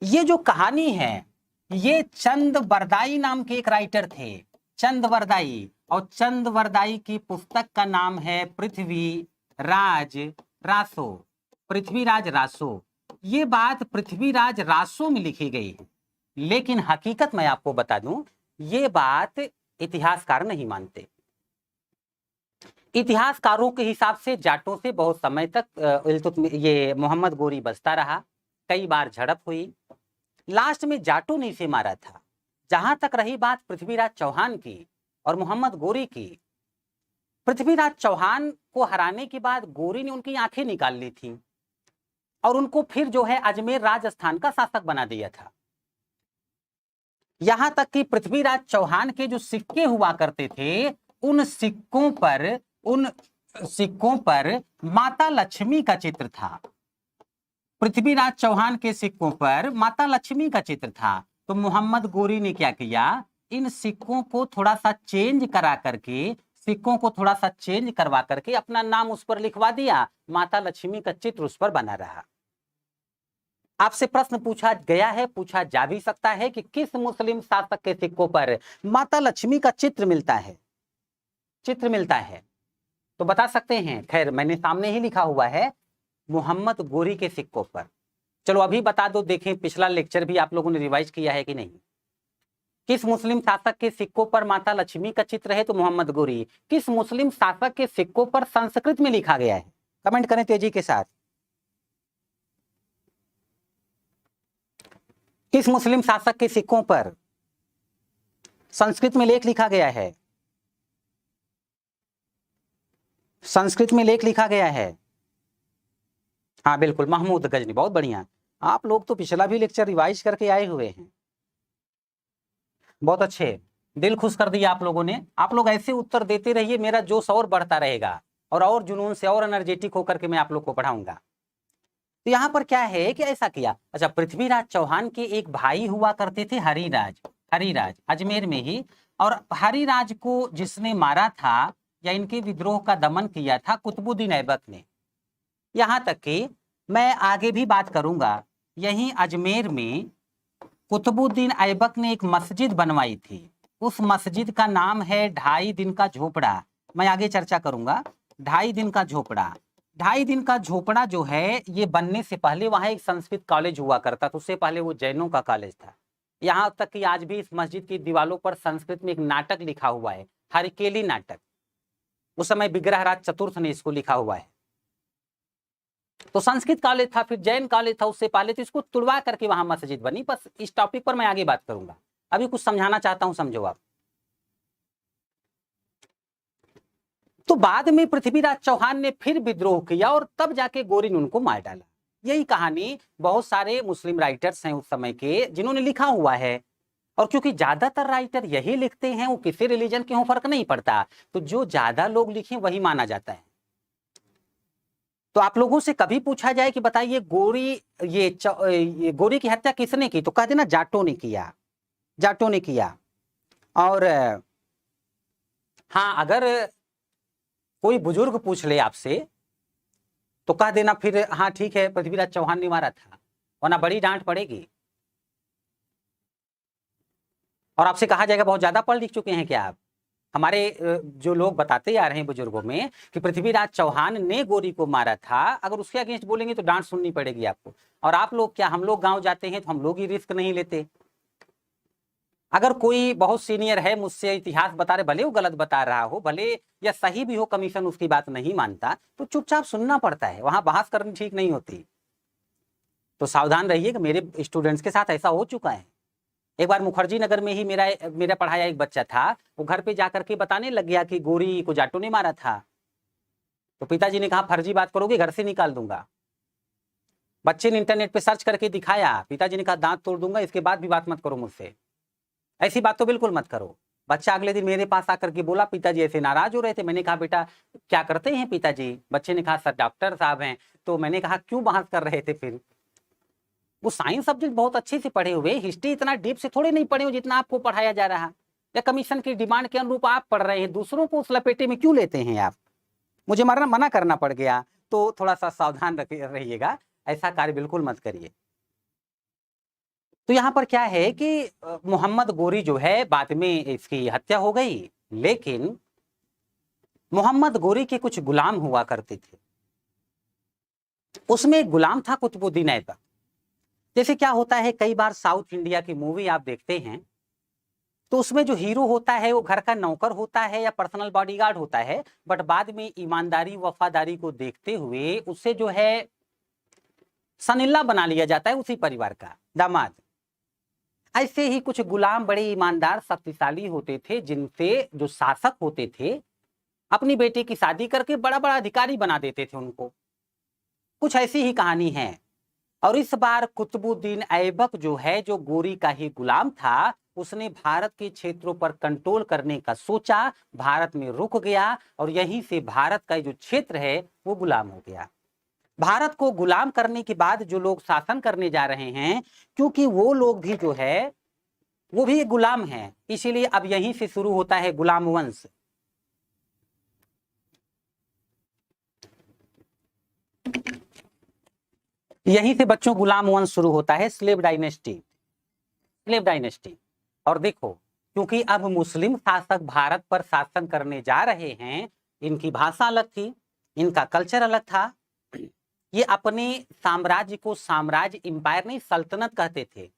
ये जो कहानी है, ये चंद बरदाई नाम के एक राइटर थे, चंदवरदाई, और चंदवरदाई की पुस्तक का नाम है पृथ्वीराज रासो। पृथ्वीराज रासो, ये बात पृथ्वीराज रासो में लिखी गई है, लेकिन हकीकत मैं आपको बता दूं ये बात इतिहासकार नहीं मानते। इतिहासकारों के हिसाब से जाटों से बहुत समय तक ये मोहम्मद गोरी बसता रहा, कई बार झड़प हुई, लास्ट में जाटों ने इसे मारा था। जहां तक रही बात पृथ्वीराज चौहान की और मोहम्मद गोरी की, पृथ्वीराज चौहान को हराने के बाद गोरी ने उनकी आंखें निकाल ली थी और उनको फिर जो है अजमेर राजस्थान का शासक बना दिया था। यहां तक कि पृथ्वीराज चौहान के जो सिक्के हुआ करते थे, उन सिक्कों पर माता लक्ष्मी का चित्र था। पृथ्वीराज चौहान के सिक्कों पर माता लक्ष्मी का चित्र था। तो मोहम्मद गोरी ने क्या किया, इन सिक्कों को थोड़ा सा चेंज करा करके, सिक्कों को थोड़ा सा चेंज करवा करके अपना नाम उस पर लिखवा दिया, माता लक्ष्मी का चित्र उस पर बना रहा। आपसे प्रश्न पूछा गया है, पूछा जा भी सकता है कि किस मुस्लिम शासक के सिक्कों पर माता लक्ष्मी का चित्र मिलता है, तो बता सकते हैं। खैर मैंने सामने ही लिखा हुआ है, मोहम्मद गोरी के सिक्कों पर। चलो अभी बता दो, देखें पिछला लेक्चर भी आप लोगों ने रिवाइज किया है कि नहीं। किस मुस्लिम शासक के सिक्कों पर माता लक्ष्मी का चित्र है, तो मोहम्मद गोरी। किस मुस्लिम शासक के सिक्कों पर संस्कृत में लिखा गया है, कमेंट करें तेजी के साथ। किस मुस्लिम शासक के सिक्कों पर संस्कृत में लेख लिखा गया है, संस्कृत में लेख लिखा गया है? हाँ बिल्कुल, महमूद गजनी, बहुत बढ़िया। आप लोग तो पिछला भी लेक्चर रिवाइज करके आए हुए हैं, बहुत अच्छे, दिल खुश कर दिया आप लोगों ने। आप लोग ऐसे उत्तर देते रहिए, मेरा जोश और बढ़ता रहेगा और जुनून से और एनर्जेटिक होकर के मैं आप लोग को पढ़ाऊंगा। तो यहाँ पर क्या है कि ऐसा किया। अच्छा, पृथ्वीराज चौहान के एक भाई हुआ करते थे हरिराज, अजमेर में ही, और हरिराज को जिसने मारा था या इनके विद्रोह का दमन किया था कुतुबुद्दीन ऐबक ने। यहाँ तक कि मैं आगे भी बात करूंगा, यहीं अजमेर में कुतुबुद्दीन ऐबक ने एक मस्जिद बनवाई थी, उस मस्जिद का नाम है 2.5 दिन का झोपड़ा। मैं आगे चर्चा करूंगा। 2.5 दिन का झोपड़ा, 2.5 दिन का झोपड़ा जो है, ये बनने से पहले वहां एक संस्कृत कॉलेज हुआ करता था, उससे पहले वो जैनों का कॉलेज था। यहाँ तक कि आज भी इस मस्जिद की दीवारों पर संस्कृत में एक नाटक लिखा हुआ है, हरकेली नाटक। उस समय विग्रहराज चतुर्थ ने इसको लिखा हुआ है। तो संस्कृत कॉलेज था, फिर जैन कॉलेज था उससे पहले, तो इसको तुड़वा करके वहां मस्जिद बनी। बस इस टॉपिक पर मैं आगे बात करूंगा, अभी कुछ समझाना चाहता हूं, समझो आप। तो बाद में पृथ्वीराज चौहान ने फिर विद्रोह किया और तब जाके गोरी ने उनको मार डाला। यही कहानी बहुत सारे मुस्लिम राइटर्स हैं उस समय के जिन्होंने लिखा हुआ है, और क्योंकि ज्यादातर राइटर यही लिखते हैं, वो किसी रिलीजन के हों फर्क नहीं पड़ता, तो जो ज्यादा लोग लिखे वही माना जाता है। तो आप लोगों से कभी पूछा जाए कि बताइए ये गोरी की हत्या किसने की, तो कह देना जाटों ने किया। और हाँ, अगर कोई बुजुर्ग पूछ ले आपसे तो कह देना फिर हाँ ठीक है पृथ्वीराज चौहान ने मारा था, वरना बड़ी डांट पड़ेगी और आपसे कहा जाएगा बहुत ज्यादा पढ़ लिख चुके हैं क्या आप। हमारे जो लोग बताते आ रहे हैं बुजुर्गों में कि पृथ्वीराज चौहान ने गोरी को मारा था, अगर उसके अगेंस्ट बोलेंगे तो डांट सुननी पड़ेगी आपको। और आप लोग क्या, हम लोग गांव जाते हैं तो हम लोग ही रिस्क नहीं लेते। अगर कोई बहुत सीनियर है मुझसे इतिहास बता रहे, भले वो गलत बता रहा हो, भले या सही भी हो, कमीशन उसकी बात नहीं मानता, तो चुपचाप सुनना पड़ता है, वहां बहस करनी ठीक नहीं होती। तो सावधान रहिए कि मेरे स्टूडेंट्स के साथ ऐसा हो चुका है। एक बार मुखर्जी नगर में ही मेरा पढ़ाया एक बच्चा था, वो घर पे जाकर के बताने लग गया कि गोरी को जाटों ने मारा था। तो पिताजी ने कहा फर्जी बात करोगे घर से निकाल दूंगा। बच्चे ने इंटरनेट पे सर्च करके दिखाया, पिताजी ने कहा दांत तोड़ दूंगा, इसके बाद भी बात मत करो मुझसे, ऐसी बात तो बिल्कुल मत करो। बच्चा अगले दिन मेरे पास आकर के बोला पिताजी ऐसे नाराज हो रहे थे। मैंने कहा बेटा क्या करते हैं पिताजी? बच्चे ने कहा सर डॉक्टर साहब हैं। तो मैंने कहा क्यों बहस कर रहे थे फिर? वो साइंस सब्जेक्ट बहुत अच्छे से पढ़े हुए, हिस्ट्री इतना डीप से थोड़े नहीं पढ़े हो जितना आपको पढ़ाया जा रहा, या कमीशन की डिमांड के अनुरूप आप पढ़ रहे हैं, दूसरों को उस लपेटे में क्यों लेते हैं आप? मुझे मना करना पड़ गया। तो थोड़ा सा सावधान रहिएगा, ऐसा कार्य बिल्कुल मत करिए। तो यहाँ पर क्या है कि मोहम्मद गोरी जो है बाद में इसकी हत्या हो गई, लेकिन मोहम्मद गोरी के कुछ गुलाम हुआ करते थे। उसमें एक गुलाम था कुतुबुद्दीन ऐबक। जैसे क्या होता है, कई बार साउथ इंडिया की मूवी आप देखते हैं तो उसमें जो हीरो होता है वो घर का नौकर होता है या पर्सनल बॉडीगार्ड होता है, बट बाद में ईमानदारी वफादारी को देखते हुए उसे जो है सनिल्ला बना लिया जाता है, उसी परिवार का दामाद। ऐसे ही कुछ गुलाम बड़े ईमानदार शक्तिशाली होते थे, जिनसे जो शासक होते थे अपनी बेटी की शादी करके बड़ा बड़ा अधिकारी बना देते थे उनको। कुछ ऐसी ही कहानी है। और इस बार कुतुबुद्दीन ऐबक जो है, जो गोरी का ही गुलाम था, उसने भारत के क्षेत्रों पर कंट्रोल करने का सोचा, भारत में रुक गया और यहीं से भारत का जो क्षेत्र है वो गुलाम हो गया। भारत को गुलाम करने के बाद जो लोग शासन करने जा रहे हैं, क्योंकि वो लोग भी जो है वो भी गुलाम हैं, इसीलिए अब यहीं से शुरू होता है गुलाम वंश। यहीं से बच्चों गुलाम वंश शुरू होता है, स्लेव डायनेस्टी, स्लेव डायनेस्टी। और देखो, क्योंकि अब मुस्लिम शासक भारत पर शासन करने जा रहे हैं, इनकी भाषा अलग थी, इनका कल्चर अलग था, ये अपने साम्राज्य को साम्राज्य, इंपायर नहीं, सल्तनत कहते थे।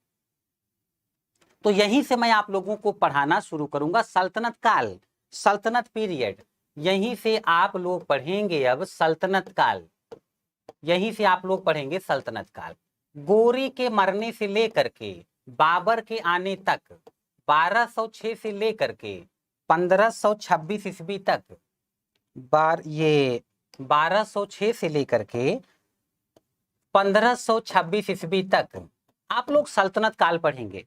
तो यहीं से मैं आप लोगों को पढ़ाना शुरू करूंगा सल्तनत काल, सल्तनत पीरियड। यहीं से आप लोग पढ़ेंगे अब सल्तनत काल, यहीं से आप लोग पढ़ेंगे सल्तनत काल। गोरी के मरने से लेकर के बाबर के आने तक, 1206 से लेकर के 1526 ईस्वी तक, ये 1206 से लेकर के 1526 ईस्वी तक आप लोग सल्तनत काल पढ़ेंगे।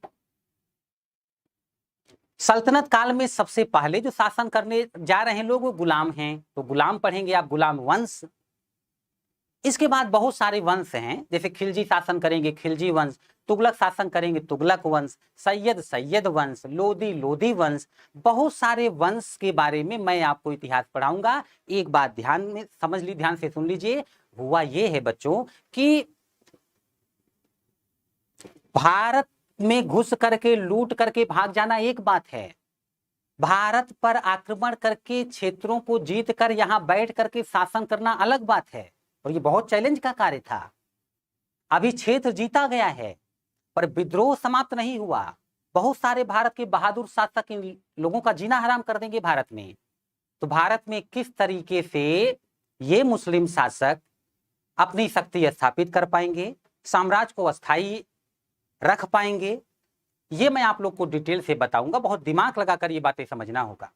सल्तनत काल में सबसे पहले जो शासन करने जा रहे हैं लोग वो गुलाम हैं, तो गुलाम पढ़ेंगे आप, गुलाम वंश। इसके बाद बहुत सारे वंश हैं, जैसे खिलजी शासन करेंगे, खिलजी वंश, तुगलक शासन करेंगे, तुगलक वंश, सैयद, सैयद वंश, लोदी, लोदी वंश। बहुत सारे वंश के बारे में मैं आपको इतिहास पढ़ाऊंगा। एक बात ध्यान में समझ ली, ध्यान से सुन लीजिए। हुआ ये है बच्चों कि भारत में घुस करके लूट करके भाग जाना एक बात है, भारत पर आक्रमण करके क्षेत्रों को जीत कर यहां बैठ करके शासन करना अलग बात है। और ये बहुत चैलेंज का कार्य था। अभी क्षेत्र जीता गया है पर विद्रोह समाप्त नहीं हुआ। बहुत सारे भारत के बहादुर शासक इन लोगों का जीना हराम कर देंगे भारत में। तो भारत में किस तरीके से ये मुस्लिम शासक अपनी शक्ति स्थापित कर पाएंगे, साम्राज्य को अस्थायी रख पाएंगे, ये मैं आप लोग को डिटेल से बताऊंगा। बहुत दिमाग लगाकर ये बातें समझना होगा।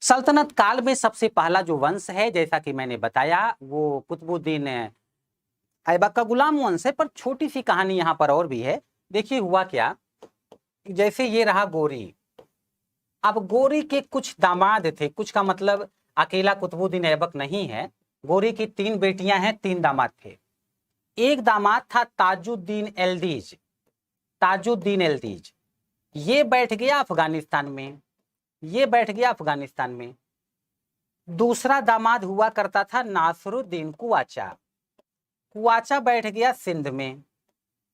सल्तनत काल में सबसे पहला जो वंश है, जैसा कि मैंने बताया, वो कुतुबुद्दीन ऐबक का गुलाम वंश है। पर छोटी सी कहानी यहां पर और भी है। देखिए हुआ क्या, जैसे ये रहा गोरी। अब गोरी के कुछ दामाद थे, कुछ का मतलब अकेला कुतुबुद्दीन ऐबक नहीं है, गोरी की 3 बेटियां हैं, 3 दामाद थे। एक दामाद था ताजुद्दीन एल्दीज, ताजुद्दीन एल्दीज। ये बैठ गया अफगानिस्तान में, ये बैठ गया अफगानिस्तान में। दूसरा दामाद हुआ करता था नासरुद्दीन कुवाचा, कुवाचा बैठ गया सिंध में,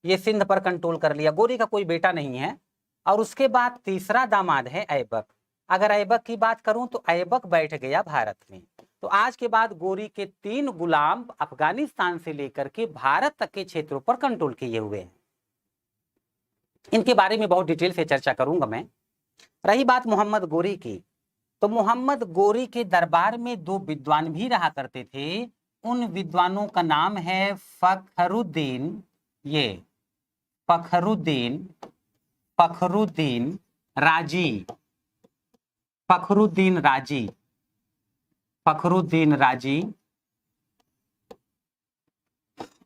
ये सिंध पर कंट्रोल कर लिया। गोरी का कोई बेटा नहीं है। और उसके बाद तीसरा दामाद है ऐबक। अगर ऐबक की बात करूं तो ऐबक बैठ गया भारत में। तो आज के बाद गोरी के 3 गुलाम अफगानिस्तान से लेकर के भारत तक के क्षेत्रों पर कंट्रोल किए हुए हैं। इनके बारे में बहुत डिटेल से चर्चा करूंगा मैं। रही बात मोहम्मद गोरी की, तो मोहम्मद गोरी के दरबार में 2 विद्वान भी रहा करते थे। उन विद्वानों का नाम है फखरुद्दीन, ये फखरुद्दीन, फखरुद्दीन राजी, फखरुद्दीन राजी, फखरुद्दीन राजी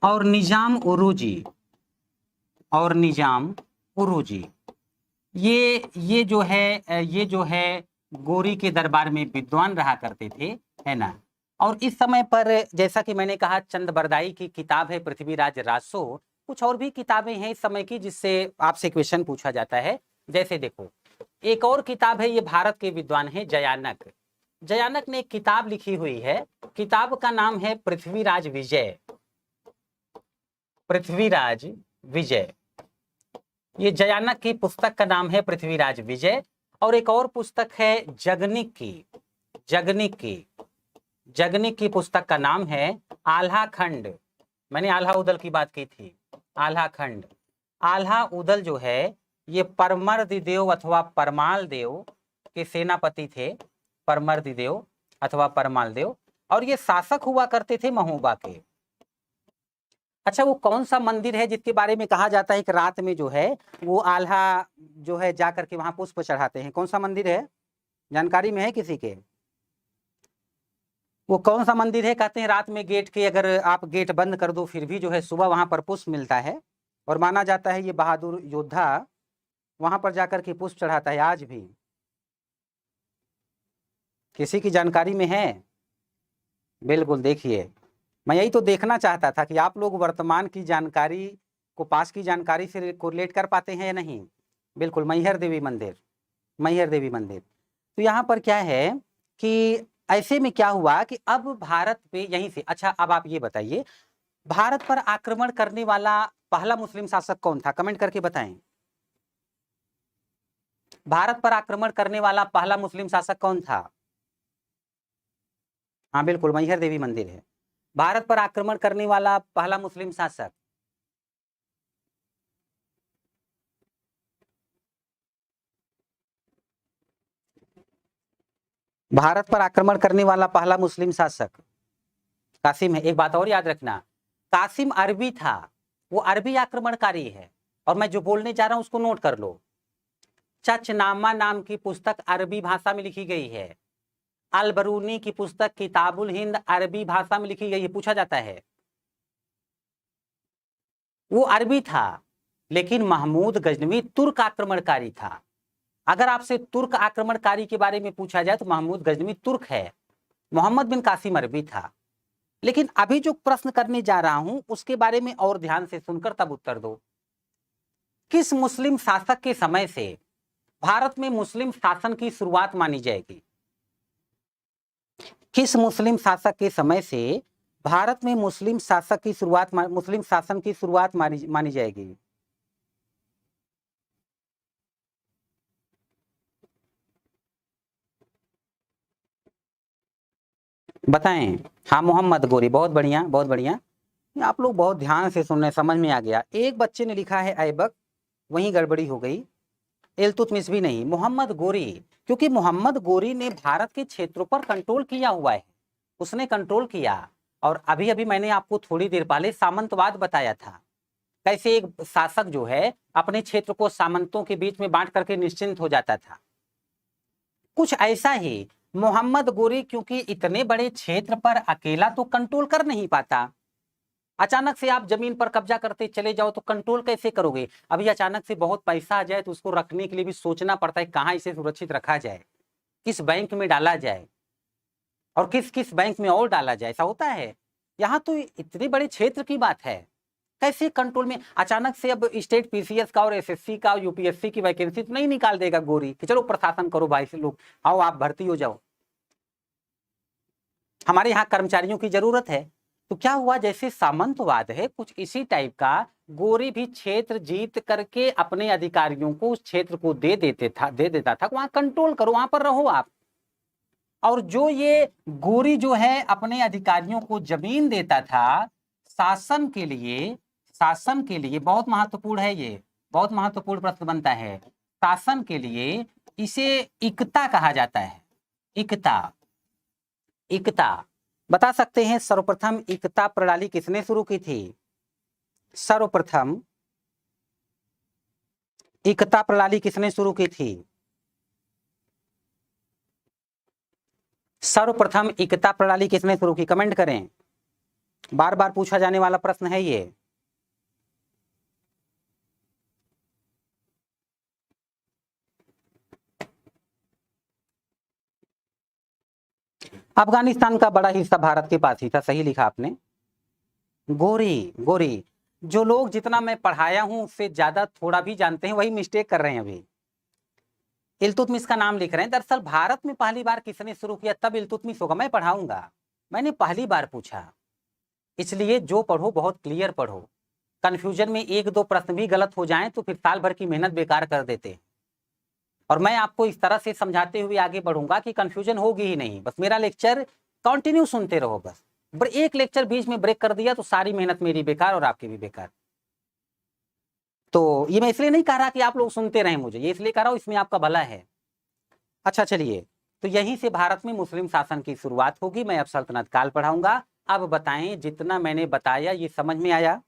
और निजाम उरूजी, और निजाम उरूजी। ये जो है गोरी के दरबार में विद्वान रहा करते थे, है ना। और इस समय पर जैसा कि मैंने कहा, चंद बरदाई की किताब है पृथ्वीराज रासो। कुछ और भी किताबें हैं इस समय की जिससे आपसे क्वेश्चन पूछा जाता है। जैसे देखो, एक और किताब है, ये भारत के विद्वान है जयानक। जयानक ने एक किताब लिखी हुई है, किताब का नाम है पृथ्वीराज विजय, पृथ्वीराज विजय। ये जयानक की पुस्तक का नाम है पृथ्वीराज विजय। और एक और पुस्तक है जगनिक की पुस्तक का नाम है आल्हा खंड। मैंने आल्हा उदल की बात की थी, आल्हा खंड। आल्हा उदल जो है ये परमर्दिदेव अथवा परमाल देव के सेनापति थे, परमर्दिदेव अथवा परमाल देव, और ये शासक हुआ करते थे महोबा के। अच्छा, वो कौन सा मंदिर है जिसके बारे में कहा जाता है कि रात में जो है वो आल्हा जो है जाकर के वहां पुष्प चढ़ाते हैं? कौन सा मंदिर है, जानकारी में है किसी के? वो कौन सा मंदिर है? कहते हैं रात में गेट के, अगर आप गेट बंद कर दो फिर भी जो है सुबह वहां पर पुष्प मिलता है, और माना जाता है ये बहादुर योद्धा वहां पर जाकर के पुष्प चढ़ाता है आज भी। किसी की जानकारी में है? बिल्कुल, देखिए मैं यही तो देखना चाहता था कि आप लोग वर्तमान की जानकारी को पास की जानकारी से कोरिलेट कर पाते हैं या नहीं। बिल्कुल, मैहर देवी मंदिर, मैहर देवी मंदिर। तो यहाँ पर क्या है कि ऐसे में क्या हुआ कि अब भारत पे यहीं से, अच्छा अब आप ये बताइए, भारत पर आक्रमण करने वाला पहला मुस्लिम शासक कौन था? कमेंट करके बताएं। भारत पर आक्रमण करने वाला पहला मुस्लिम शासक कौन था? हाँ बिल्कुल, मैहर देवी मंदिर है। भारत पर आक्रमण करने वाला पहला मुस्लिम शासक, भारत पर आक्रमण करने वाला पहला मुस्लिम शासक कासिम है। एक बात और याद रखना, कासिम अरबी था, वो अरबी आक्रमणकारी है। और मैं जो बोलने जा रहा हूं उसको नोट कर लो। चचनामा नाम की पुस्तक अरबी भाषा में लिखी गई है। अल बरूनी की पुस्तक किताबुल हिंद अरबी भाषा में लिखी गई है। पूछा जाता है, वो अरबी था, लेकिन महमूद गजनवी तुर्क आक्रमणकारी था। अगर आपसे तुर्क आक्रमणकारी के बारे में पूछा जाए तो महमूद गजनवी तुर्क है, मोहम्मद बिन कासिम अरबी था। लेकिन अभी जो प्रश्न करने जा रहा हूं उसके बारे में और ध्यान से सुनकर तब उत्तर दो। किस मुस्लिम शासक के समय से भारत में मुस्लिम शासन की शुरुआत मानी जाएगी? किस मुस्लिम शासक के समय से भारत में मुस्लिम शासक की शुरुआत, मुस्लिम शासन की शुरुआत मानी जाएगी? बताएं। हाँ, मोहम्मद गोरी, बहुत बढ़िया बहुत बढ़िया। आप लोग बहुत ध्यान से सुन रहे, समझ में आ गया। एक बच्चे ने लिखा है ऐबक, वहीं गड़बड़ी हो गई। इल्तुतमिश भी नहीं, मोहम्मद गोरी, क्योंकि मोहम्मद गोरी ने भारत के क्षेत्रों पर कंट्रोल किया हुआ है, उसने कंट्रोल किया। और अभी अभी मैंने आपको थोड़ी देर पहले सामंतवाद बताया था, कैसे एक शासक जो है अपने क्षेत्र को सामंतों के बीच में बांट करके निश्चिंत हो जाता था। कुछ ऐसा ही मोहम्मद गोरी, क्योंकि इतने बड़े क्षेत्र पर अकेला तो कंट्रोल कर नहीं पाता। अचानक से आप जमीन पर कब्जा करते चले जाओ तो कंट्रोल कैसे करोगे? अभी अचानक से बहुत पैसा आ जाए तो उसको रखने के लिए भी सोचना पड़ता है, कहाँ इसे सुरक्षित रखा जाए, किस बैंक में डाला जाए और किस किस बैंक में और डाला जाए, ऐसा होता है। यहाँ तो इतने बड़े क्षेत्र की बात है, कैसे कंट्रोल में? अचानक से अब स्टेट पीसीएस का और एसएससी का और यूपीएससी की वैकेंसी तो नहीं निकाल देगा गोरी कि चलो प्रशासन करो भाई से, लोग आओ आप भर्ती हो जाओ, हमारे यहाँ कर्मचारियों की जरूरत है। तो क्या हुआ, जैसे सामंतवाद है कुछ इसी टाइप का, गोरी भी क्षेत्र जीत करके अपने अधिकारियों को उस क्षेत्र को दे देता था, वहां कंट्रोल करो, वहां पर रहो आप। और जो ये गोरी जो है अपने अधिकारियों को जमीन देता था शासन के लिए, शासन के लिए बहुत महत्वपूर्ण है, ये बहुत महत्वपूर्ण प्रश्न बनता है। शासन के लिए इसे इक्ता कहा जाता है, इक्ता। इक्ता बता सकते हैं सर्वप्रथम इक्ता प्रणाली किसने शुरू की थी? सर्वप्रथम इक्ता प्रणाली किसने शुरू की थी? सर्वप्रथम इक्ता प्रणाली किसने शुरू की? कमेंट करें, बार बार पूछा जाने वाला प्रश्न है ये। अफगानिस्तान का बड़ा हिस्सा भारत के पास ही था, सही लिखा आपने। गोरी, गोरी जो लोग जितना मैं पढ़ाया हूं उससे ज्यादा थोड़ा भी जानते हैं, वही मिस्टेक कर रहे हैं। अभी इल्तुतमिश का नाम लिख रहे हैं, दरअसल भारत में पहली बार किसने शुरू किया तब इल्तुतमिश होगा। मैं पढ़ाऊंगा, मैंने पहली बार पूछा, इसलिए जो पढ़ो बहुत क्लियर पढ़ो, कंफ्यूजन में एक दो प्रश्न भी गलत हो जाएं तो फिर साल भर की मेहनत बेकार कर देते हैं। और मैं आपको इस तरह से समझाते हुए आगे बढ़ूंगा कि कंफ्यूजन होगी ही नहीं, बस मेरा लेक्चर कंटिन्यू सुनते रहो। बस एक लेक्चर बीच में ब्रेक कर दिया तो सारी मेहनत मेरी बेकार और आपकी भी बेकार। तो ये मैं इसलिए नहीं कह रहा कि आप लोग सुनते रहें मुझे, ये इसलिए कह रहा हूं इसमें आपका भला है। अच्छा चलिए, तो यहीं से भारत में मुस्लिम शासन की शुरुआत होगी। मैं अब सल्तनत काल पढ़ाऊंगा। अब बताएं जितना मैंने बताया ये समझ में आया?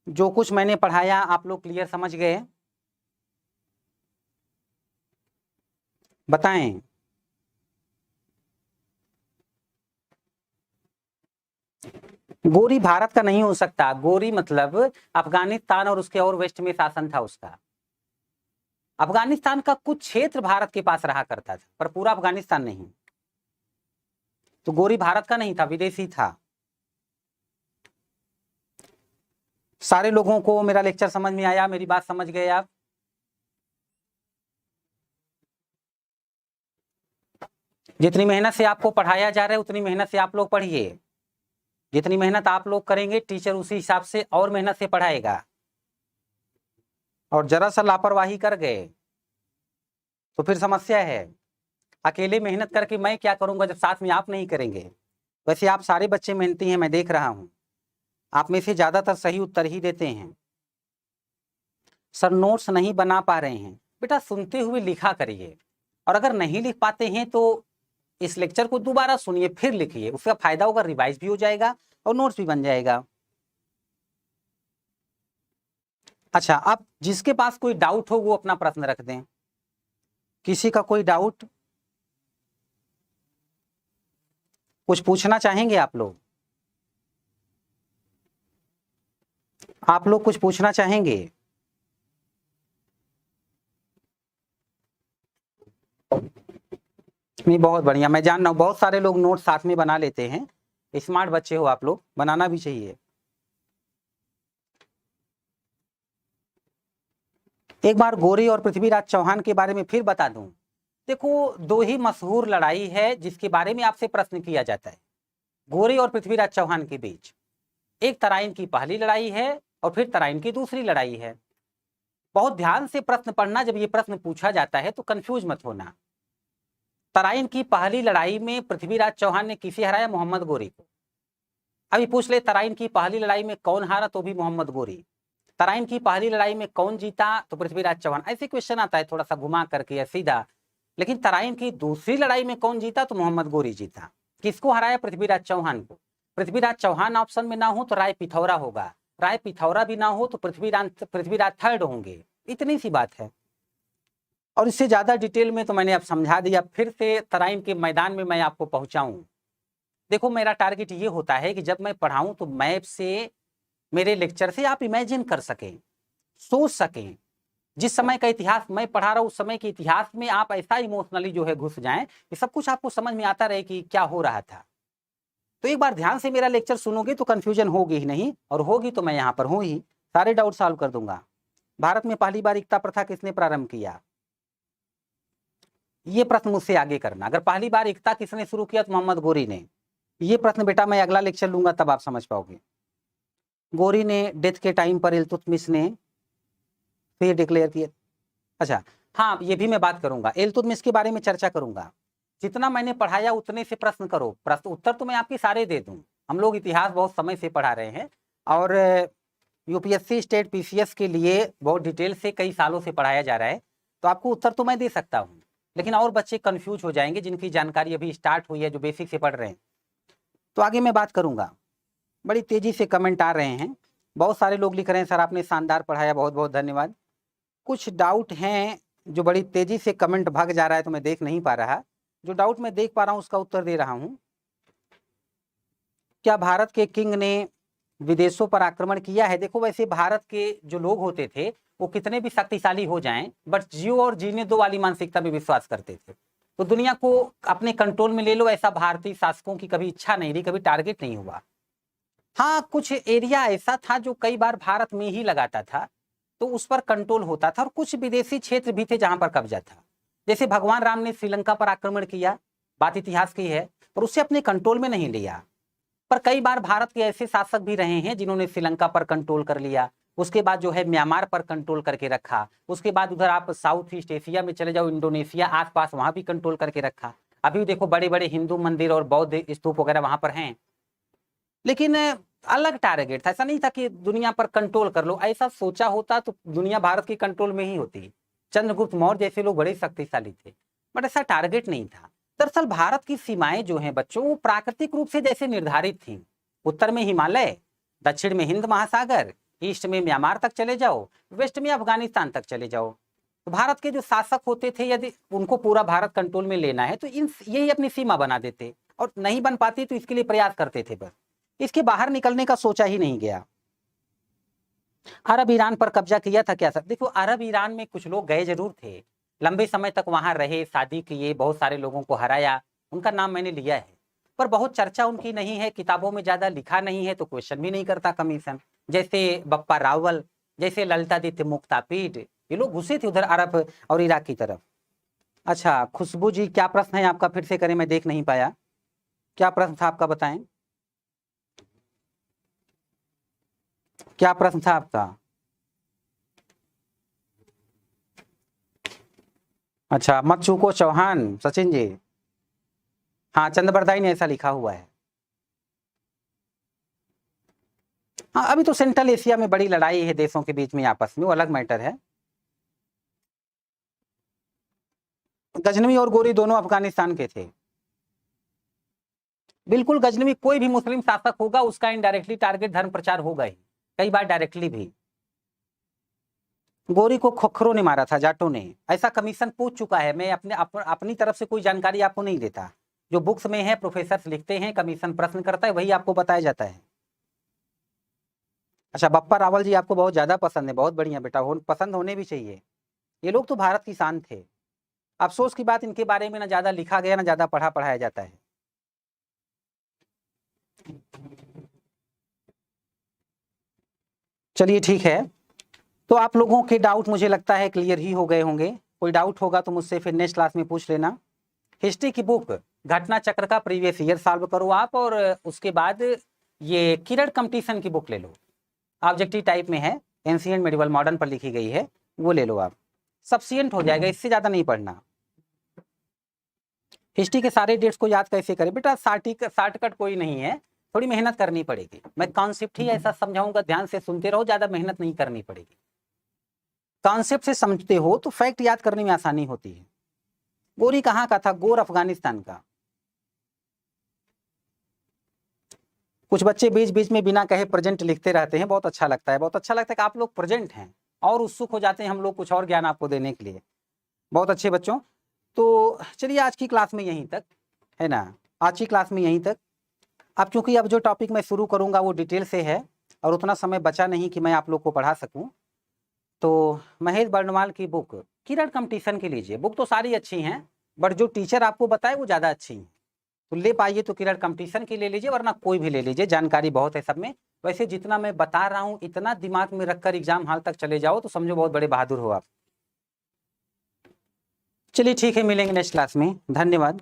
जो कुछ मैंने पढ़ाया आप लोग क्लियर समझ गए? बताएं। गोरी भारत का नहीं हो सकता। गोरी मतलब अफगानिस्तान और उसके और वेस्ट में शासन था उसका। अफगानिस्तान का कुछ क्षेत्र भारत के पास रहा करता था, पर पूरा अफगानिस्तान नहीं। तो गोरी भारत का नहीं था, विदेशी था। सारे लोगों को मेरा लेक्चर समझ में आया? मेरी बात समझ गए आप? जितनी मेहनत से आपको पढ़ाया जा रहा है उतनी मेहनत से आप लोग पढ़िए। जितनी मेहनत आप लोग करेंगे टीचर उसी हिसाब से और मेहनत से पढ़ाएगा। और जरा सा लापरवाही कर गए तो फिर समस्या है। अकेले मेहनत करके मैं क्या करूंगा जब साथ में आप नहीं करेंगे? वैसे आप सारे बच्चे मेहनती हैं, मैं देख रहा हूं। आप में से ज्यादातर सही उत्तर ही देते हैं। सर नोट्स नहीं बना पा रहे हैं, बेटा सुनते हुए लिखा करिए। और अगर नहीं लिख पाते हैं तो इस लेक्चर को दोबारा सुनिए, फिर लिखिए। उसका फायदा होगा, रिवाइज भी हो जाएगा और नोट्स भी बन जाएगा। अच्छा, अब जिसके पास कोई डाउट हो वो अपना प्रश्न रख दें। किसी का कोई डाउट? कुछ पूछना चाहेंगे आप लोग? आप लोग कुछ पूछना चाहेंगे? नहीं, बहुत बढ़िया। मैं जान रहा हूं बहुत सारे लोग नोट साथ में बना लेते हैं। स्मार्ट बच्चे हो आप लोग, बनाना भी चाहिए। एक बार गौरी और पृथ्वीराज चौहान के बारे में फिर बता दूं। देखो, दो ही मशहूर लड़ाई है जिसके बारे में आपसे प्रश्न किया जाता है गौरी और पृथ्वीराज चौहान के बीच। एक तराइन की पहली लड़ाई है और फिर तराइन की दूसरी लड़ाई है। बहुत ध्यान से प्रश्न पढ़ना, जब ये प्रश्न पूछा जाता है तो कंफ्यूज मत होना। तराइन की पहली लड़ाई में पृथ्वीराज चौहान ने किसे हराया? मोहम्मद गौरी को। अभी पूछ ले तराइन की पहली लड़ाई में कौन हारा? तो भी मोहम्मद गौरी। तराइन की पहली लड़ाई में कौन जीता? तो पृथ्वीराज चौहान। ऐसे क्वेश्चन आता है थोड़ा सा घुमा करके या सीधा। लेकिन तराइन की दूसरी लड़ाई में कौन जीता? तो मोहम्मद गौरी जीता। किसको हराया? पृथ्वीराज चौहान को। पृथ्वीराज चौहान ऑप्शन में ना हो तो राय पिथौरा होगा, राय पिथौरा भी ना हो तो पृथ्वीराज थर्ड होंगे। इतनी सी बात है। और इससे ज्यादा डिटेल में तो मैंने अब समझा दिया। फिर से तराइन के मैदान में मैं आपको पहुंचाऊं। देखो, मेरा टारगेट ये होता है कि जब मैं पढ़ाऊं तो मैप से, मेरे लेक्चर से आप इमेजिन कर सकें, सोच सकें। जिस समय का इतिहास मैं पढ़ा रहा हूं उस समय के इतिहास में आप ऐसा इमोशनली जो है घुस जाएं कि सब कुछ आपको समझ में आता रहे कि क्या हो रहा था। तो एक बार ध्यान से मेरा लेक्चर सुनोगे तो कंफ्यूजन होगी ही नहीं, और होगी तो मैं यहां पर हूं ही, सारे डाउट सॉल्व कर दूंगा। भारत में पहली बार एकता प्रथा किसने प्रारंभ किया? ये प्रश्न मुझसे आगे करना। अगर पहली बार एकता किसने शुरू किया तो मोहम्मद गौरी ने। ये प्रश्न बेटा मैं अगला लेक्चर लूंगा तब आप समझ पाओगे। गौरी ने डेथ के टाइम पर इल्तुतमिश ने फिर डिक्लेयर किया। अच्छा हाँ, ये भी मैं बात करूंगा, इल्तुतमिश के बारे में चर्चा करूंगा। जितना मैंने पढ़ाया उतने से प्रश्न करो। प्रश्न उत्तर तो मैं आपके सारे दे दूं। हम लोग इतिहास बहुत समय से पढ़ा रहे हैं और यूपीएससी स्टेट पीसीएस के लिए बहुत डिटेल से कई सालों से पढ़ाया जा रहा है। तो आपको उत्तर तो मैं दे सकता हूँ, लेकिन और बच्चे कंफ्यूज हो जाएंगे जिनकी जानकारी अभी स्टार्ट हुई है, जो बेसिक से पढ़ रहे हैं। तो आगे मैं बात करूंगा। बड़ी तेजी से कमेंट आ रहे हैं, बहुत सारे लोग लिख रहे हैं सर आपने शानदार पढ़ाया, बहुत बहुत धन्यवाद। कुछ डाउट हैं जो बड़ी तेजी से कमेंट भाग जा रहा है तो मैं देख नहीं पा रहा। जो डाउट मैं देख पा रहा हूं उसका उत्तर दे रहा हूं। क्या भारत के किंग ने विदेशों पर आक्रमण किया है? देखो, वैसे भारत के जो लोग होते थे वो कितने भी शक्तिशाली हो जाएं, बट जियो और जीने दो वाली मानसिकता में विश्वास करते थे। तो दुनिया को अपने कंट्रोल में ले लो, ऐसा भारतीय शासकों की कभी इच्छा नहीं रही, कभी टारगेट नहीं हुआ। हाँ, कुछ एरिया ऐसा था जो कई बार भारत में ही लगाता था तो उस पर कंट्रोल होता था, और कुछ विदेशी क्षेत्र भी थे जहां पर कब्जा था। जैसे भगवान राम ने श्रीलंका पर आक्रमण किया, बात इतिहास की है, पर उसे अपने कंट्रोल में नहीं लिया। पर कई बार भारत के ऐसे शासक भी रहे हैं जिन्होंने श्रीलंका पर कंट्रोल कर लिया, उसके बाद जो है म्यांमार पर कंट्रोल करके रखा, उसके बाद उधर आप साउथ ईस्ट एशिया में चले जाओ, इंडोनेशिया आसपास, वहां भी कंट्रोल करके रखा। अभी देखो बड़े बड़े हिंदू मंदिर और बौद्ध स्तूप वगैरह वहां पर हैं, लेकिन अलग टारगेट था, ऐसा नहीं था कि दुनिया पर कंट्रोल कर लो। ऐसा सोचा होता तो दुनिया भारत के कंट्रोल में ही होती। चंद्रगुप्त मौर्य जैसे लोग बड़े शक्तिशाली थे, बट ऐसा टारगेट नहीं था। दरअसल भारत की सीमाएं जो हैं बच्चों, वो प्राकृतिक रूप से जैसे निर्धारित थी। उत्तर में हिमालय, दक्षिण में हिंद महासागर, ईस्ट में म्यांमार तक चले जाओ, वेस्ट में अफगानिस्तान तक चले जाओ। तो भारत के जो शासक होते थे, यदि उनको पूरा भारत कंट्रोल में लेना है तो यही अपनी सीमा बना देते, और नहीं बन पाती तो इसके लिए प्रयास करते थे, बस इसके बाहर निकलने का सोचा ही नहीं गया। अरब ईरान पर कब्जा किया था क्या सर? देखो, अरब ईरान में कुछ लोग गए जरूर थे, लंबे समय तक वहां रहे, शादी किए, बहुत सारे लोगों को हराया, उनका नाम मैंने लिया है, पर बहुत चर्चा उनकी नहीं है, किताबों में ज्यादा लिखा नहीं है, तो क्वेश्चन भी नहीं करता कमीशन। जैसे बप्पा रावल, जैसे ललितादित्य मुक्तापीड, ये लोग घुसे थे उधर अरब और इराक की तरफ। अच्छा खुशबू जी, क्या प्रश्न है आपका? फिर से करें, मैं देख नहीं पाया, क्या प्रश्न था आपका, बताएं क्या प्रश्न था आपका? अच्छा, मत चूको चौहान, सचिन जी, हाँ चंद्रबरदाई ने ऐसा लिखा हुआ है। हाँ, अभी तो सेंट्रल एशिया में बड़ी लड़ाई है देशों के बीच में आपस में, वो अलग मैटर है। गजनवी और गोरी दोनों अफगानिस्तान के थे। बिल्कुल, गजनवी कोई भी मुस्लिम शासक होगा उसका इनडायरेक्टली टारगेट धर्म प्रचार होगा ही, कई बार डायरेक्टली भी। गोरी को खोखरों ने मारा था, जाटों ने, ऐसा कमीशन पूछ चुका है। मैं अपनी तरफ से कोई जानकारी आपको नहीं देता, जो बुक्स में है, प्रोफेसर लिखते हैं, कमीशन प्रश्न करता है, वही आपको बताया जाता है। अच्छा, बप्पा रावल जी आपको बहुत ज्यादा पसंद है, बहुत बढ़िया बेटा, पसंद होने भी चाहिए। ये लोग तो भारत की शान थे। अफसोस की बात, इनके बारे में ना ज्यादा लिखा गया, ना ज्यादा पढ़ाया जाता है। चलिए ठीक है, तो आप लोगों के डाउट मुझे लगता है क्लियर ही हो गए होंगे। कोई डाउट होगा तो मुझसे फिर नेक्स्ट क्लास में पूछ लेना। हिस्ट्री की बुक घटना चक्र का प्रीवियस ईयर सॉल्व करो आप, और उसके बाद ये किरण कंपटीशन की बुक ले लो, ऑब्जेक्टिव टाइप में है, एंशिएंट मेडिवल मॉडर्न पर लिखी गई है, वो ले लो आप, सफिशिएंट हो जाएगा, इससे ज्यादा नहीं पढ़ना। हिस्ट्री के सारे डेट्स को याद कैसे करें बेटा? शॉर्टकट कोई नहीं है, थोड़ी मेहनत करनी पड़ेगी। मैं कॉन्सेप्ट ही ऐसा समझाऊंगा, ध्यान से सुनते रहो, ज्यादा मेहनत नहीं करनी पड़ेगी। कॉन्सेप्ट से समझते हो तो फैक्ट याद करने में आसानी होती है। गोरी कहाँ का था? गोर अफगानिस्तान का। कुछ बच्चे बीच बीच में बिना कहे प्रेजेंट लिखते रहते हैं, बहुत अच्छा लगता है, बहुत अच्छा लगता है कि आप लोग प्रेजेंट हैं और उत्सुक हो जाते हैं हम लोग कुछ और ज्ञान आपको देने के लिए। बहुत अच्छे बच्चों, तो चलिए आज की क्लास में यहीं तक है ना, आज की क्लास में यहीं तक। अब चूंकि अब जो टॉपिक मैं शुरू करूंगा वो डिटेल से है और उतना समय बचा नहीं कि मैं आप लोग को पढ़ा सकूं, तो महेश बर्णवाल की बुक किरण कंपटीशन की लीजिए। बुक तो सारी अच्छी हैं, बट जो टीचर आपको बताए वो ज़्यादा अच्छी हैं, तो ले पाइए तो किरण कंपटीशन की ले लीजिए, वरना कोई भी ले लीजिए, जानकारी बहुत है सब में। वैसे जितना मैं बता रहा हूँ इतना दिमाग में रखकर एग्जाम हाल तक चले जाओ तो समझो बहुत बड़े बहादुर हो आप। चलिए ठीक है, मिलेंगे नेक्स्ट क्लास में, धन्यवाद।